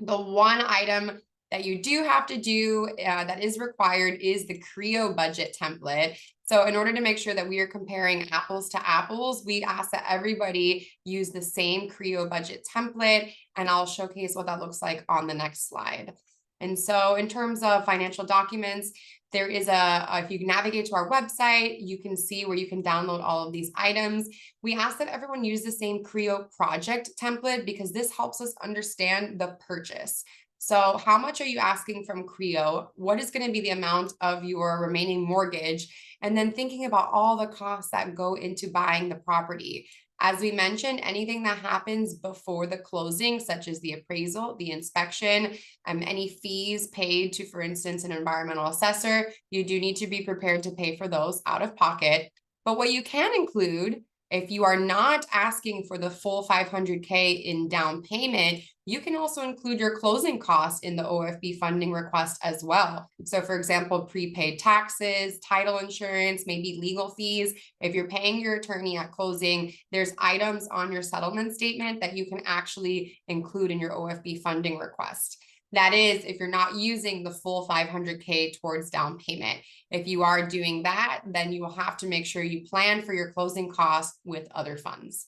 The one item that you do have to do that is required is the CREO budget template. So in order to make sure that we are comparing apples to apples, we ask that everybody use the same CREO budget template, and I'll showcase what that looks like on the next slide. And so in terms of financial documents, there is if you navigate to our website, you can see where you can download all of these items. We ask that everyone use the same CREO project template because this helps us understand the purchase. So how much are you asking from CREO? What is going to be the amount of your remaining mortgage? And then thinking about all the costs that go into buying the property. As we mentioned, anything that happens before the closing, such as the appraisal, the inspection, any fees paid to, for instance, an environmental assessor, you do need to be prepared to pay for those out of pocket. But what you can include, if you are not asking for the full $500K in down payment, you can also include your closing costs in the OFB funding request as well. So for example, prepaid taxes, title insurance, maybe legal fees. If you're paying your attorney at closing, there's items on your settlement statement that you can actually include in your OFB funding request. That is, if you're not using the full $500K towards down payment. If you are doing that, then you will have to make sure you plan for your closing costs with other funds.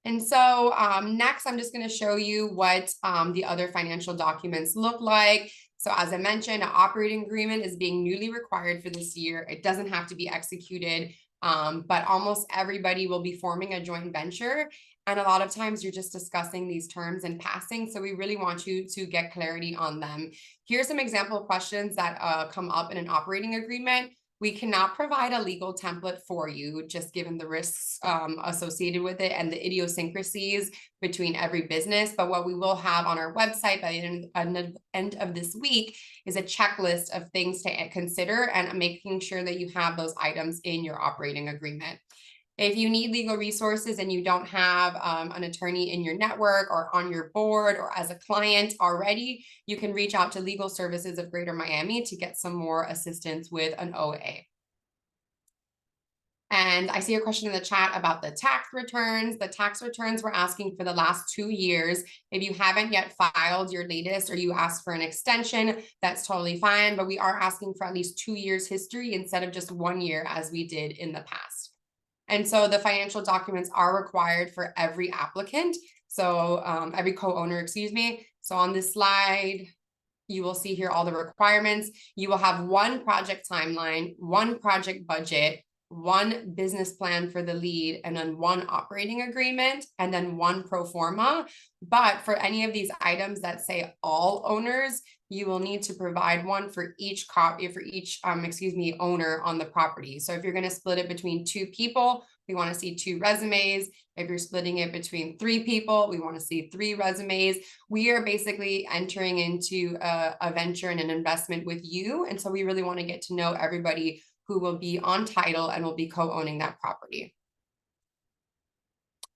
And so next, I'm just going to show you what the other financial documents look like. So as I mentioned, an operating agreement is being newly required for this year. It doesn't have to be executed, but almost everybody will be forming a joint venture. And a lot of times you're just discussing these terms in passing. So we really want you to get clarity on them. Here's some example questions that come up in an operating agreement. We cannot provide a legal template for you, just given the risks associated with it and the idiosyncrasies between every business. But what we will have on our website by the end of this week is a checklist of things to consider and making sure that you have those items in your operating agreement. If you need legal resources and you don't have an attorney in your network or on your board or as a client already, you can reach out to Legal Services of Greater Miami to get some more assistance with an OA. And I see a question in the chat about the tax returns. The tax returns we're asking for the last 2 years. If you haven't yet filed your latest or you ask for an extension, that's totally fine. But we are asking for at least 2 years history instead of just 1 year as we did in the past. And so the financial documents are required for every applicant. So every co-owner, excuse me. So on this slide, you will see here all the requirements. You will have one project timeline, one project budget, one business plan for the lead, and then one operating agreement, and then one pro forma. But for any of these items that say all owners, you will need to provide one for each owner on the property. So if you're going to split it between 2 people, we want to see 2 resumes. If you're splitting it between 3 people, we want to see 3 resumes. We are basically entering into a venture and an investment with you. And so we really want to get to know everybody who will be on title and will be co-owning that property.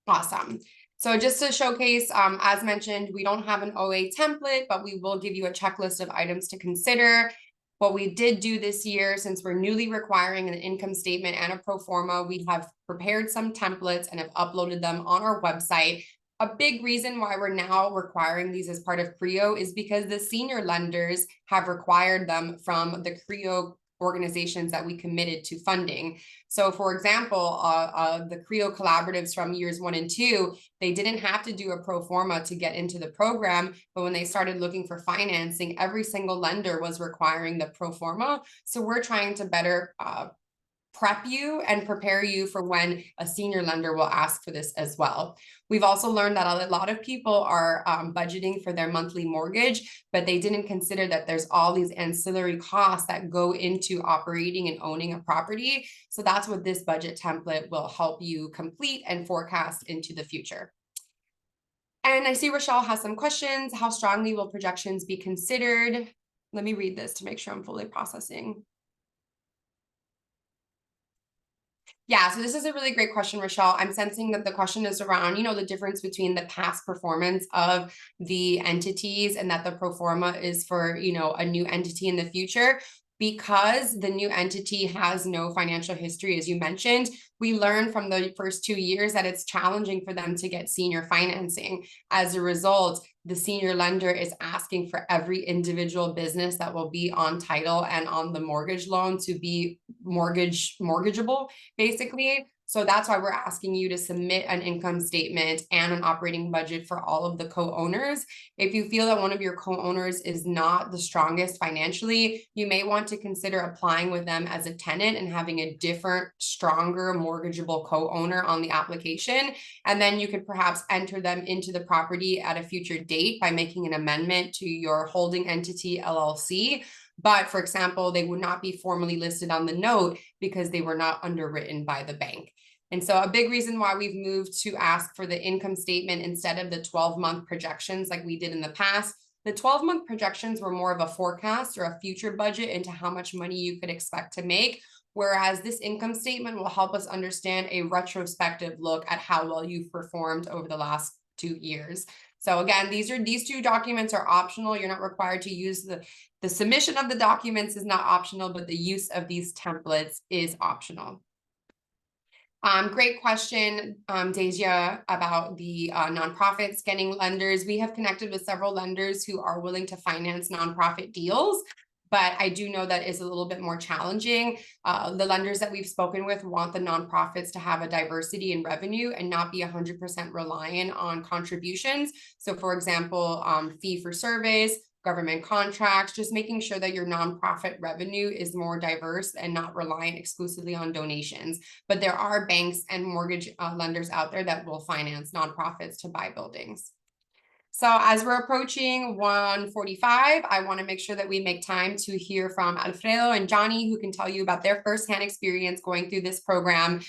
Awesome. So just to showcase, as mentioned, we don't have an OA template, but we will give you a checklist of items to consider. What we did do this year, since we're newly requiring an income statement and a pro forma, we have prepared some templates and have uploaded them on our website. A big reason why we're now requiring these as part of CREO is because the senior lenders have required them from the CREO organizations that we committed to funding. So for example, the CREO collaboratives from years 1 and 2, they didn't have to do a pro forma to get into the program, but when they started looking for financing, every single lender was requiring the pro forma. So we're trying to better prep you and prepare you for when a senior lender will ask for this as well. We've also learned that a lot of people are budgeting for their monthly mortgage, but they didn't consider that there's all these ancillary costs that go into operating and owning a property. So that's what this budget template will help you complete and forecast into the future. And I see Rochelle has some questions. How strongly will projections be considered? Let me read this to make sure I'm fully processing. Yeah, so this is a really great question, Rochelle. I'm sensing that the question is around, the difference between the past performance of the entities and that the pro forma is for, a new entity in the future. Because the new entity has no financial history, as you mentioned, we learned from the first 2 years that it's challenging for them to get senior financing. As a result, the senior lender is asking for every individual business that will be on title and on the mortgage loan to be mortgageable, basically. So that's why we're asking you to submit an income statement and an operating budget for all of the co-owners. If you feel that one of your co-owners is not the strongest financially, you may want to consider applying with them as a tenant and having a different, stronger, mortgageable co-owner on the application. And then you could perhaps enter them into the property at a future date by making an amendment to your holding entity LLC. But for example, they would not be formally listed on the note because they were not underwritten by the bank. And so a big reason why we've moved to ask for the income statement instead of the 12-month projections like we did in the past. The 12-month projections were more of a forecast or a future budget into how much money you could expect to make. Whereas this income statement will help us understand a retrospective look at how well you've performed over the last 2 years. So again, these 2 documents are optional. You're not required to use the submission of the documents is not optional, but the use of these templates is optional. Great question, Deja, about the nonprofits getting lenders. We have connected with several lenders who are willing to finance nonprofit deals, but I do know that is a little bit more challenging. The lenders that we've spoken with want the nonprofits to have a diversity in revenue and not be 100% reliant on contributions. So for example, fee for service, government contracts, just making sure that your nonprofit revenue is more diverse and not reliant exclusively on donations. But there are banks and mortgage lenders out there that will finance nonprofits to buy buildings. So as we're approaching 1:45, I want to make sure that we make time to hear from Alfredo and Johnny, who can tell you about their firsthand experience going through this program.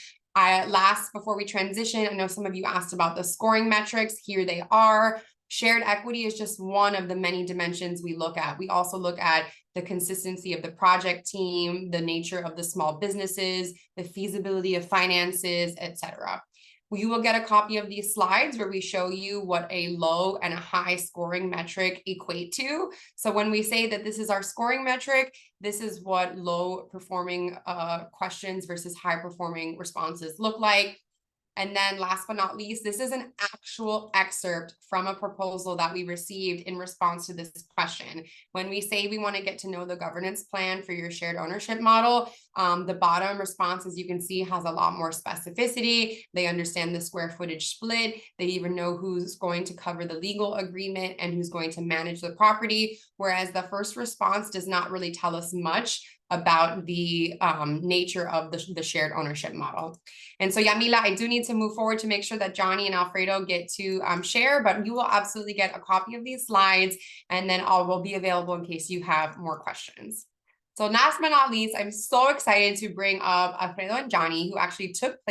Before we transition, I know some of you asked about the scoring metrics. Here they are. Shared equity is just one of the many dimensions we look at. We also look at the consistency of the project team, the nature of the small businesses, the feasibility of finances, etc. You will get a copy of these slides where we show you what a low and a high scoring metric equate to. So when we say that this is our scoring metric, this is what low performing questions versus high performing responses look like. And then last but not least, this is an actual excerpt from a proposal that we received in response to this question. When we say we want to get to know the governance plan for your shared ownership model, the bottom response, as you can see, has a lot more specificity. They understand the square footage split. They even know who's going to cover the legal agreement and who's going to manage the property. Whereas the first response does not really tell us much about the nature of the shared ownership model. And so, Yamila, I do need to move forward to make sure that Johnny and Alfredo get to share, but you will absolutely get a copy of these slides, and then all will be available in case you have more questions. So last but not least, I'm so excited to bring up Alfredo and Johnny, who actually took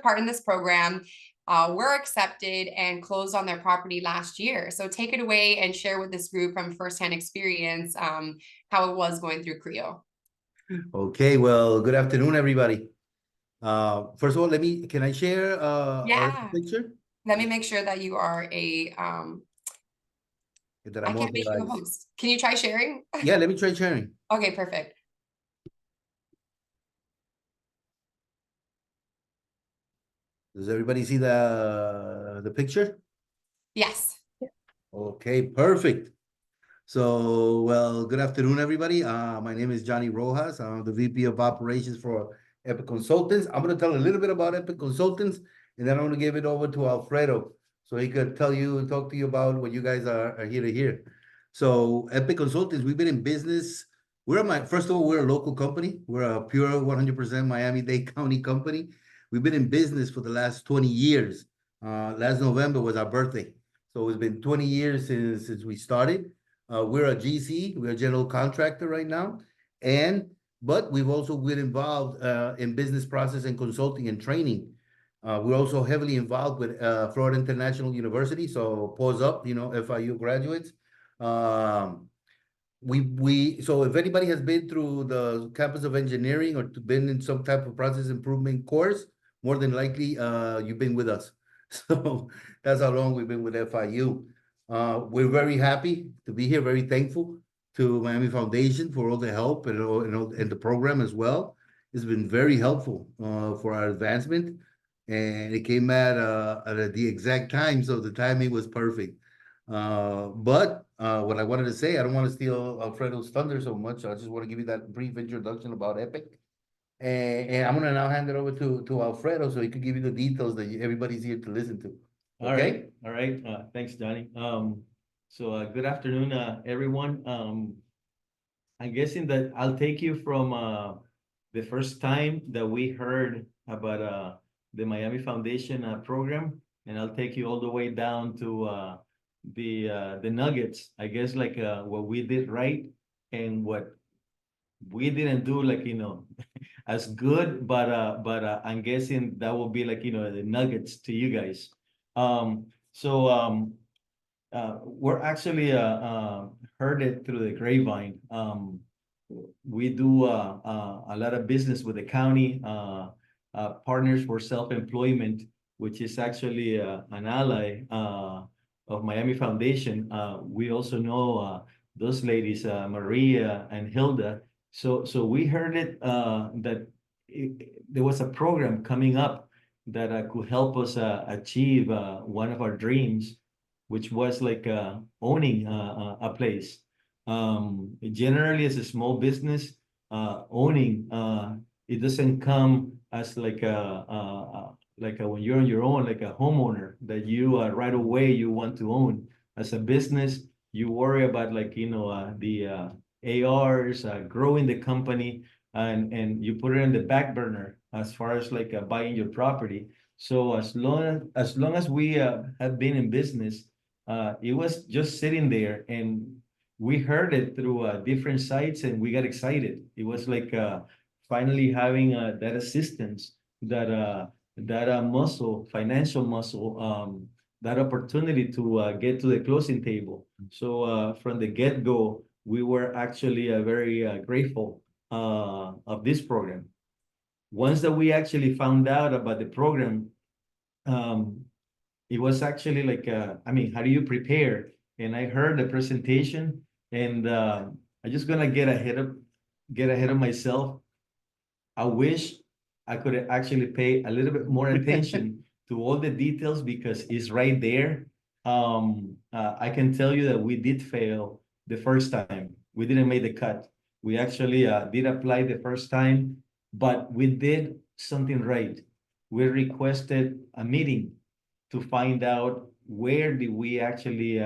part in this program, were accepted and closed on their property last year. So take it away and share with this group from firsthand experience how it was going through CREO. Okay, well, good afternoon, everybody. First of all, can I share Yeah. our picture? Let me make sure that you are a That I I'm can't make you a authorized. host. Can you try sharing? Yeah, let me try sharing. Okay, perfect. Does everybody see the picture? Yes. Okay, perfect. So, well, good afternoon, everybody. My name is Johnny Rojas. I'm the VP of Operations for Epic Consultants. I'm going to tell a little bit about Epic Consultants, and then I'm going to give it over to Alfredo so he could talk to you about what you guys are here to hear. So, Epic Consultants, we've been in business. First of all, we're a local company. We're a pure 100% Miami-Dade County company. We've been in business for the last 20 years. Last November was our birthday. So it's been 20 years since we started. We're a GC, we're a general contractor right now, but we've also been involved in business process and consulting and training. We're also heavily involved with Florida International University, so pause up, FIU graduates. So if anybody has been through the campus of engineering or been in some type of process improvement course, more than likely you've been with us. So that's how long we've been with FIU. We're very happy to be here, very thankful to Miami Foundation for all the help and the program as well. It's been very helpful for our advancement, and it came at the exact time, so the timing was perfect. But what I wanted to say, I don't want to steal Alfredo's thunder so much. I just want to give you that brief introduction about Epic. And I'm going to now hand it over to Alfredo so he could give you the details that everybody's here to listen to. Okay? All right. Thanks, Johnny. So good afternoon, everyone. I'm guessing that I'll take you from the first time that we heard about the Miami Foundation program, and I'll take you all the way down to the nuggets, I guess, like what we did right and what we didn't do, like, as good, but I'm guessing that will be like, the nuggets to you guys. We're actually heard it through the grapevine. We do a lot of business with the county, Partners for Self-Employment, which is actually an ally of Miami Foundation. We also know those ladies, Maria and Hilda. So we heard it that there was a program coming up that could help us achieve one of our dreams, which was like owning a place. Generally, as a small business, owning it doesn't come as like when you're on your own, like a homeowner that you right away you want to own. As a business, you worry about like the ARs, growing the company, and you put it in the back burner as far as like buying your property. So as long as we have been in business, it was just sitting there, and we heard it through different sites, and we got excited. It was like finally having that assistance, that muscle, financial muscle, that opportunity to get to the closing table. So from the get-go, we were actually very grateful of this program. Once that we actually found out about the program, it was actually like, I mean, how do you prepare? And I heard the presentation, and I'm just gonna get ahead of myself. I wish I could actually pay a little bit more attention to all the details because it's right there. I can tell you that we did fail the first time. We didn't make the cut. We actually did apply the first time, but we did something right. We requested a meeting to find out where did we actually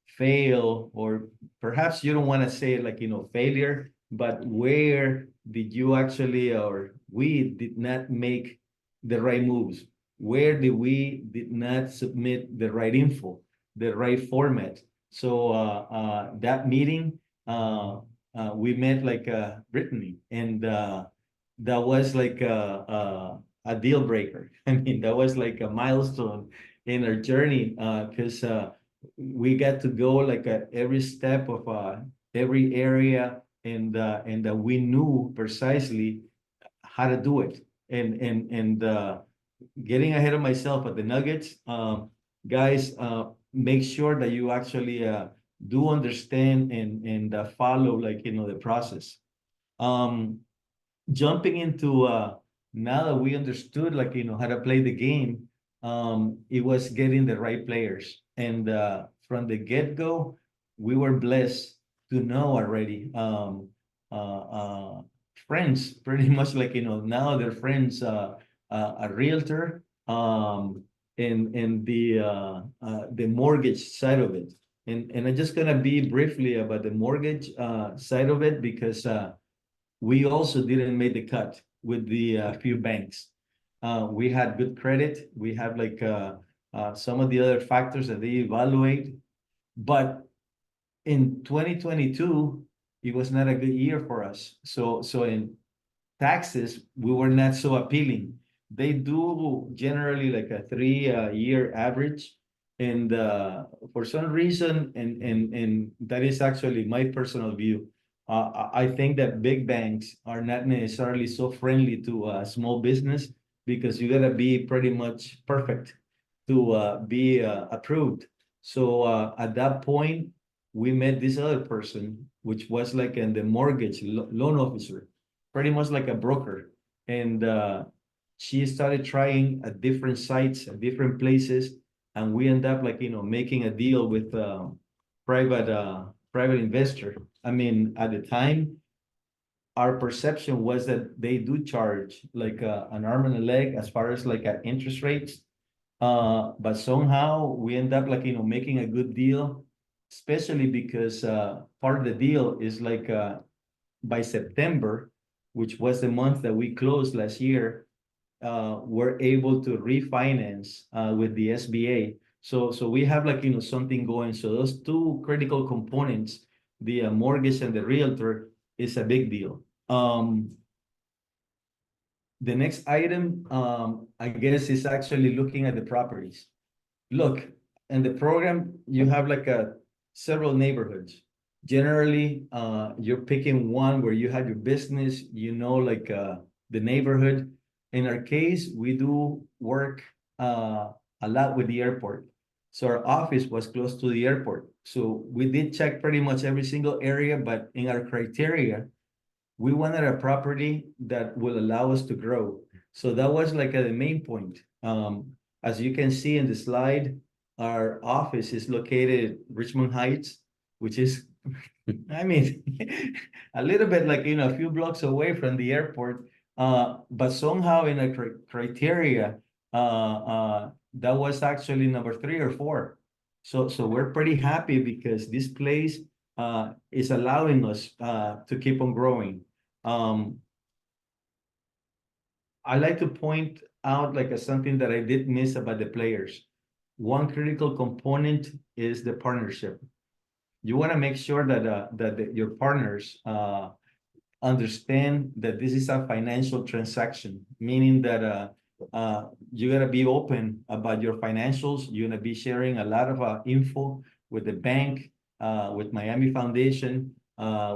fail, or perhaps you don't want to say it like, failure, but where did you actually, or we did not make the right moves? Where did we did not submit the right info, the right format? So that meeting, we met like Brittany, and that was like a deal breaker. I mean, that was like a milestone in our journey, because we got to go like at every step of every area, and we knew precisely how to do it. And getting ahead of myself at the Nuggets, guys, make sure that you actually do understand and follow, like, the process. Jumping into now that we understood, like, how to play the game, it was getting the right players. And from the get-go, we were blessed to know already friends, pretty much, like, now they're friends, a realtor, and the mortgage side of it. And I'm just gonna be briefly about the mortgage side of it, because we also didn't make the cut with the few banks. We had good credit. We have like some of the other factors that they evaluate, but in 2022, it was not a good year for us. So in taxes, we were not so appealing. They do generally like a 3 year average. And for some reason, and that is actually my personal view, I think that big banks are not necessarily so friendly to small business, because you gotta be pretty much perfect to be approved. So at that point, we met this other person, which was like in the mortgage loan officer, pretty much like a broker. And she started trying at different sites, at different places, and we end up like, making a deal with private investor. I mean, at the time, our perception was that they do charge like an arm and a leg as far as like interest rates. But somehow we end up like, making a good deal, especially because part of the deal is like by September, which was the month that we closed last year, we're able to refinance with the SBA. So we have like, something going. So those two critical components, the mortgage and the realtor, is a big deal. The next item, I guess, is actually looking at the properties. Look, in the program, you have like several neighborhoods. Generally, you're picking one where you have your business, like the neighborhood. In our case, we do work a lot with the airport. So our office was close to the airport. So we did check pretty much every single area, but in our criteria, we wanted a property that will allow us to grow. So that was like the main point. As you can see in the slide, our office is located Richmond Heights, which is, I mean, a little bit like, a few blocks away from the airport. But somehow in a criteria, that was actually number 3 or 4. So we're pretty happy because this place is allowing us to keep on growing. I like to point out like something that I did miss about the players. One critical component is the partnership. You want to make sure that your partners understand that this is a financial transaction, meaning that you gotta be open about your financials. You're gonna be sharing a lot of info with the bank, with Miami Foundation,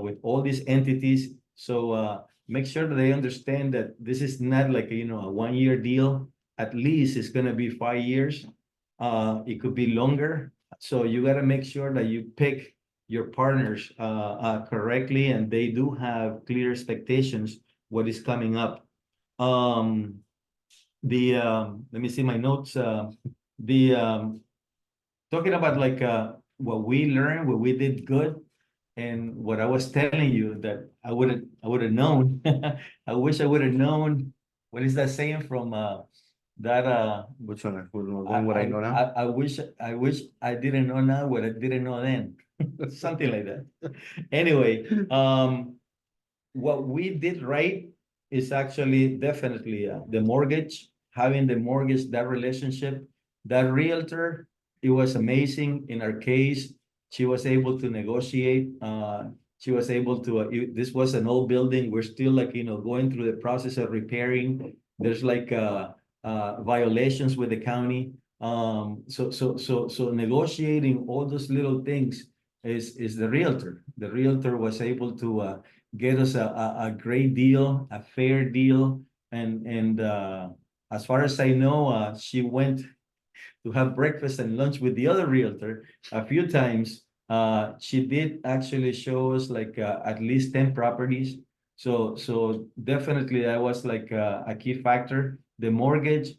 with all these entities. So make sure that they understand that this is not like a 1 year deal. at least it's gonna be 5 years. It could be longer. So you gotta make sure that you pick your partners correctly, and they do have clear expectations what is coming up. Let me see my notes. Talking about like what we learned, what we did good, and what I was telling you that I would have known. I wish I would have known. What is that saying from that Which one? What I know now? I wish I didn't know now what I didn't know then. Something like that. Anyway, what we did right is actually definitely the mortgage, having the mortgage, that relationship, that realtor, it was amazing. In our case, she was able to negotiate. She was able to, this was an old building. We're still like, going through the process of repairing. There's like violations with the county. So negotiating all those little things is the realtor. The realtor was able to get us a great deal, a fair deal. And as far as I know, she went to have breakfast and lunch with the other realtor a few times. She did actually show us like at least 10 properties. So definitely that was like a key factor. The mortgage,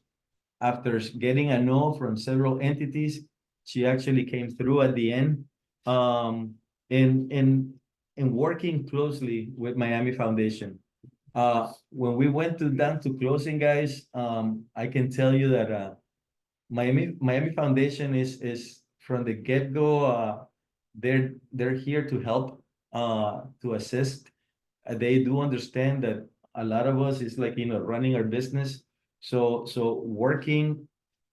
after getting a no from several entities, she actually came through at the end. In working closely with Miami Foundation. When we went down to closing, guys, I can tell you that Miami Foundation is from the get-go. They're here to help, to assist. They do understand that a lot of us is like running our business. So working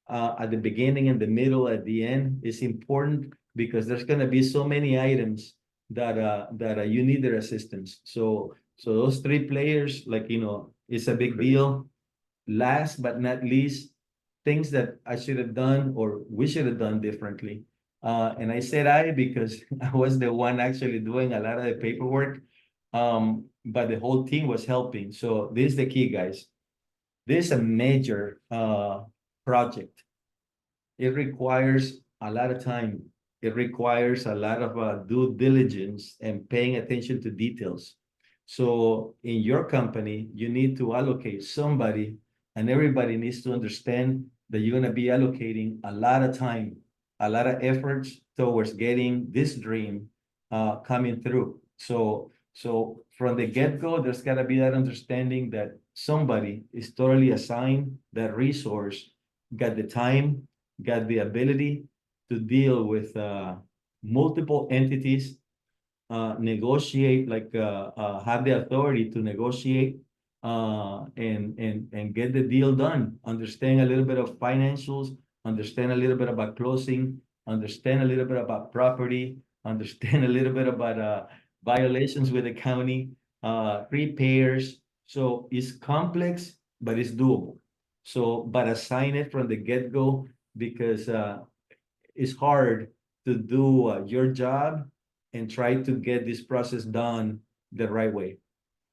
at the beginning and the middle, at the end is important, because there's gonna be so many items that you need their assistance. So those three players, like it's a big deal. Last but not least, things that I should have done or we should have done differently. And I said because I was the one actually doing a lot of the paperwork, but the whole team was helping. So this is the key, guys. This is a major project. It requires a lot of time. It requires a lot of due diligence and paying attention to details. So in your company, you need to allocate somebody, and everybody needs to understand that you're going to be allocating a lot of time, a lot of efforts towards getting this dream coming through. So from the get-go, there's got to be that understanding that somebody is totally assigned that resource, got the time, got the ability to deal with multiple entities, negotiate, like have the authority to negotiate and get the deal done. Understand a little bit of financials, understand a little bit about closing, understand a little bit about property, understand a little bit about violations with the county, repairs. So it's complex, but it's doable. So, but assign it from the get-go, because it's hard to do your job and try to get this process done the right way.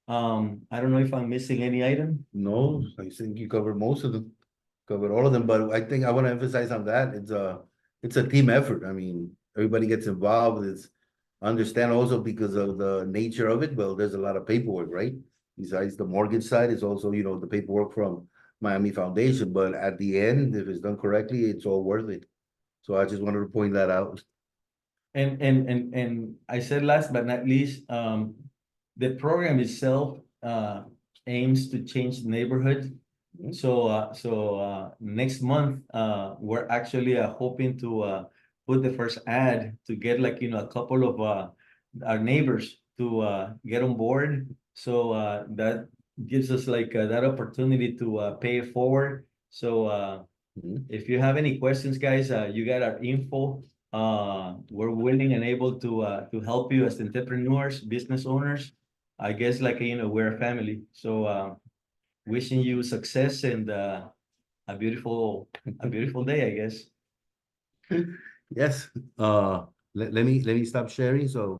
I don't know if I'm missing any item. No, I think you covered most of them, covered all of them, but I think I want to emphasize on that. It's a team effort. I mean, everybody gets involved. It's understand also because of the nature of it. Well, there's a lot of paperwork, right? Besides the mortgage side, it's also, the paperwork from Miami Foundation, but at the end, if it's done correctly, it's all worth it. So I just wanted to point that out. And I said last but not least, the program itself aims to change the neighborhood. So next month, we're actually hoping to put the first ad to get like a couple of our neighbors to get on board. So that gives us like that opportunity to pay it forward. So if you have any questions, guys, you got our info. We're willing and able to help you as entrepreneurs, business owners. I guess like we're a family. So wishing you success and a beautiful day, I guess. Yes. Let me stop sharing. So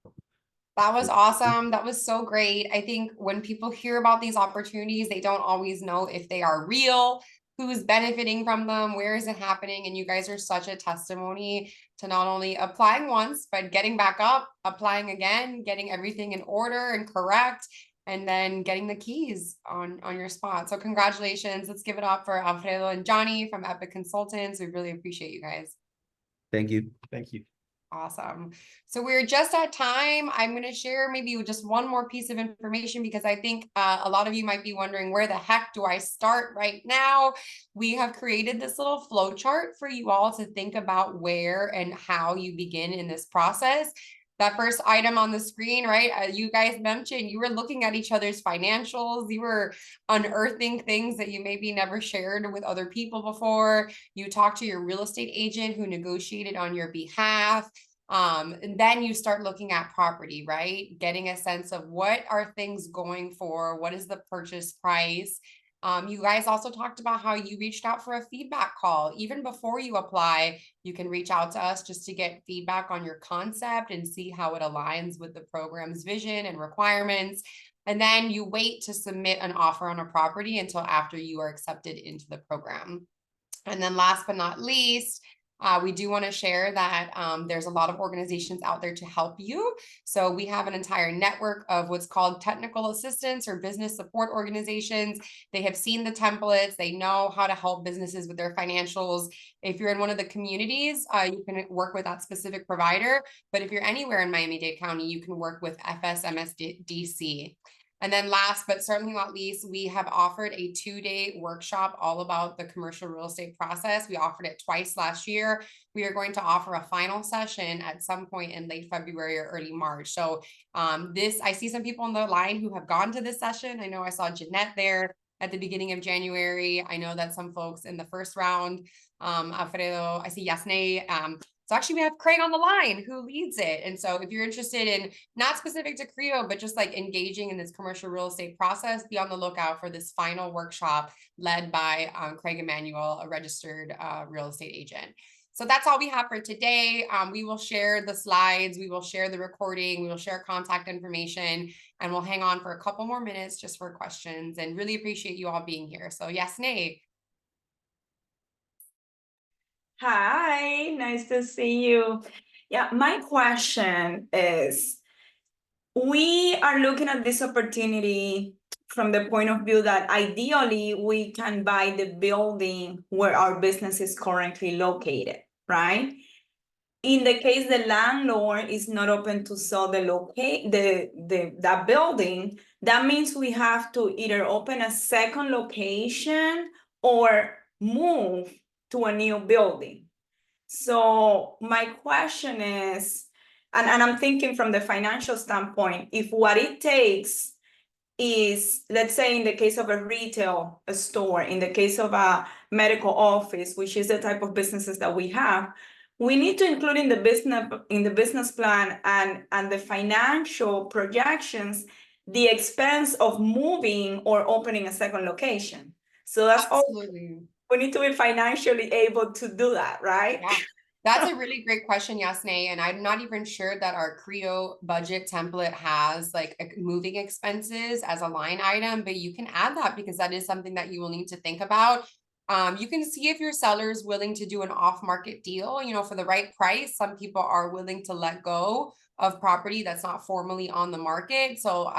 That was awesome. That was so great. I think when people hear about these opportunities, they don't always know if they are real. who's benefiting from them, where is it happening? And you guys are such a testimony to not only applying once, but getting back up, applying again, getting everything in order and correct, and then getting the keys on your spot. So congratulations. Let's give it up for Alfredo and Johnny from Epic Consultants. We really appreciate you guys. Thank you. Thank you. Awesome. So we're just at time. I'm going to share maybe just one more piece of information because I think a lot of you might be wondering, where the heck do I start right now? We have created this little flow chart for you all to think about where and how you begin in this process. That first item on the screen, right? You guys mentioned you were looking at each other's financials. You were unearthing things that you maybe never shared with other people before. You talked to your real estate agent who negotiated on your behalf. And then you start looking at property, right? Getting a sense of what are things going for? What is the purchase price? You guys also talked about how you reached out for a feedback call. Even before you apply, you can reach out to us just to get feedback on your concept and see how it aligns with the program's vision and requirements. And then you wait to submit an offer on a property until after you are accepted into the program. And then last but not least, we do want to share that there's a lot of organizations out there to help you. So we have an entire network of what's called technical assistants or business support organizations. They have seen the templates. They know how to help businesses with their financials. If you're in one of the communities, you can work with that specific provider. But if you're anywhere in Miami-Dade County, you can work with FSMSDC. And then last, but certainly not least, we have offered a 2-day workshop all about the commercial real estate process. We offered it twice last year. We are going to offer a final session at some point in late February or early March. So I see some people on the line who have gone to this session. I know I saw Jeanette there at the beginning of January. I know that some folks in the first round, Alfredo, I see Yasne. So actually we have Craig on the line who leads it. And so if you're interested in, not specific to CREO, but just like engaging in this commercial real estate process, be on the lookout for this final workshop led by Craig Emanuel, a registered real estate agent. So that's all we have for today. We will share the slides, we will share the recording, we will share contact information, and we'll hang on for a couple more minutes just for questions, and really appreciate you all being here. So Yasne. Hi, nice to see you. Yeah, my question is, we are looking at this opportunity from the point of view that ideally we can buy the building where our business is currently located, right? In the case the landlord is not open to sell that building, that means we have to either open a second location or move to a new building. So my question is, and I'm thinking from the financial standpoint, if what it takes is, let's say in the case of a retail store, in the case of a medical office, which is the type of businesses that we have, we need to include in the business plan and the financial projections, the expense of moving or opening a second location. So that's Absolutely. we need to be financially able to do that, right? Yeah. That's a really great question, Yasne. And I'm not even sure that our CREO budget template has like moving expenses as a line item, but you can add that because that is something that you will need to think about. You can see if your seller is willing to do an off-market deal, for the right price. Some people are willing to let go of property that's not formally on the market. So,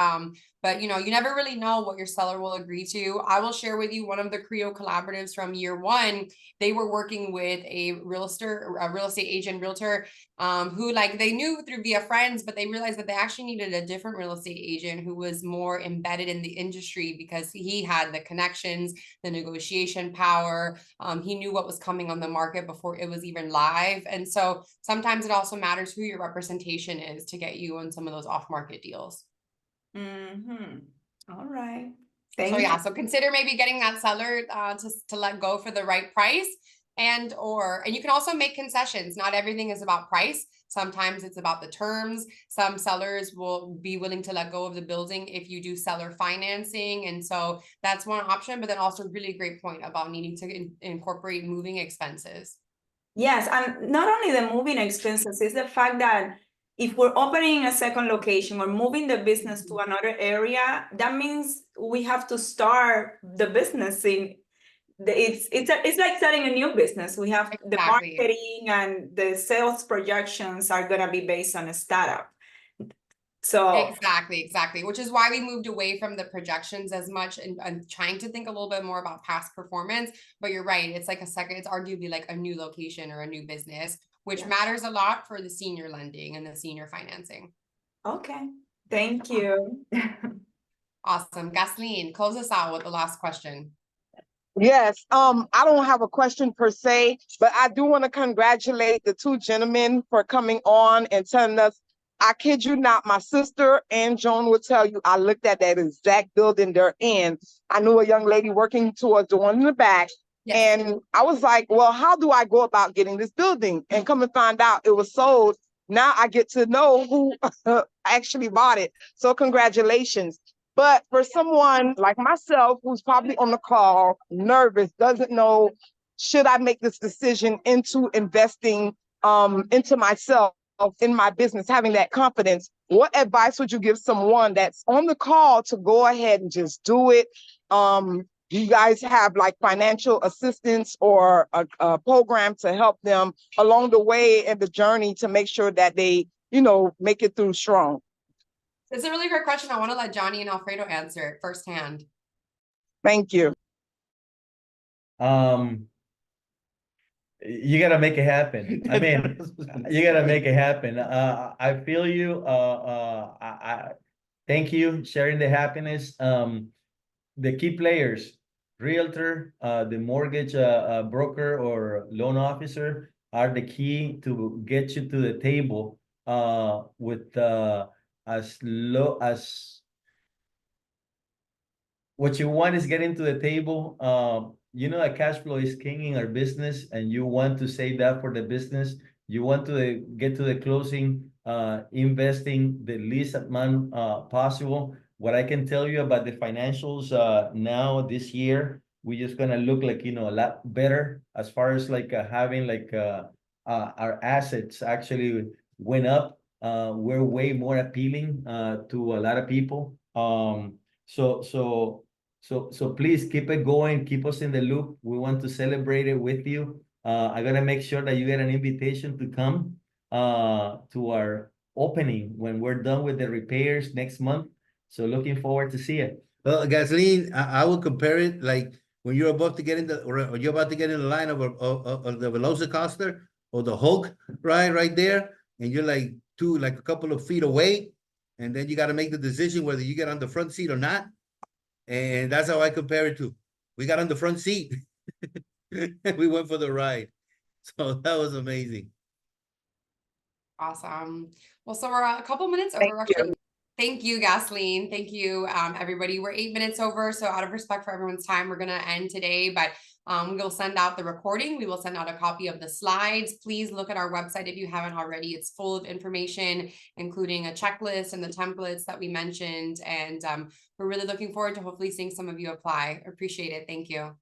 but you never really know what your seller will agree to. I will share with you one of the CREO collaboratives from year one. They were working with a real estate agent realtor who they knew via friends, but they realized that they actually needed a different real estate agent who was more embedded in the industry because he had the connections, the negotiation power. He knew what was coming on the market before it was even live. And so sometimes it also matters who your representation is to get you on some of those off-market deals. All right. So consider maybe getting that seller to let go for the right price, and you can also make concessions. Not everything is about price. Sometimes it's about the terms. Some sellers will be willing to let go of the building if you do seller financing. And so that's one option, but then also really great point about needing to incorporate moving expenses. Yes, and not only the moving expenses, it's the fact that if we're opening a second location or moving the business to another area, that means we have to start the business in it's like starting a new business. We have the Exactly. marketing and the sales projections are gonna be based on a startup. So Exactly. Which is why we moved away from the projections as much and trying to think a little bit more about past performance. But you're right. It's like it's arguably like a new location or a new business, which matters a lot for the senior lending and the senior financing. okay, thank you. Awesome. Gasoline, close us out with the last question. Yes, I don't have a question per se, but I do want to congratulate the two gentlemen for coming on and telling us. I kid you not, my sister and Joan will tell you, I looked at that exact building they're in. I knew a young lady working towards the one in the back. Yes. And I was like, well, how do I go about getting this building? And come and find out it was sold. Now I get to know who actually bought it. So congratulations. But for someone like myself, who's probably on the call, nervous, doesn't know, should I make this decision into investing into myself, in my business, having that confidence, what advice would you give someone that's on the call to go ahead and just do it? Do you guys have like financial assistance or a program to help them along the way in the journey to make sure that they, make it through strong? It's a really great question. I want to let Johnny and Alfredo answer it firsthand. Thank you. You gotta make it happen. I mean, you gotta make it happen. I feel you. I thank you sharing the happiness. The key players, realtor, the mortgage broker or loan officer are the key to get you to the table with as low as what you want is getting to the table. That cash flow is king in our business, and you want to save that for the business. You want to get to the closing, investing the least amount possible. What I can tell you about the financials now this year, we're just gonna look like a lot better as far as like having like our assets actually went up. We're way more appealing to a lot of people. So please keep it going. Keep us in the loop. We want to celebrate it with you. I gotta make sure that you get an invitation to come to our opening when we're done with the repairs next month. So looking forward to see it. Well, Gasoline, I will compare it like when you're about to get in or you're about to get in the line of the Velocicoaster or the Hulk, right there, and you're like a couple of feet away, and then you got to make the decision whether you get on the front seat or not. And that's how I compare it to. We got on the front seat. And we went for the ride. So that was amazing. Awesome. Well, so we're a couple minutes over. Thank you. Thank you, Gasoline. Thank you, everybody. We're 8 minutes over. So out of respect for everyone's time, we're going to end today. But we'll send out the recording. We will send out a copy of the slides. Please look at our website if you haven't already. It's full of information, including a checklist and the templates that we mentioned. And we're really looking forward to hopefully seeing some of you apply. Appreciate it. Thank you.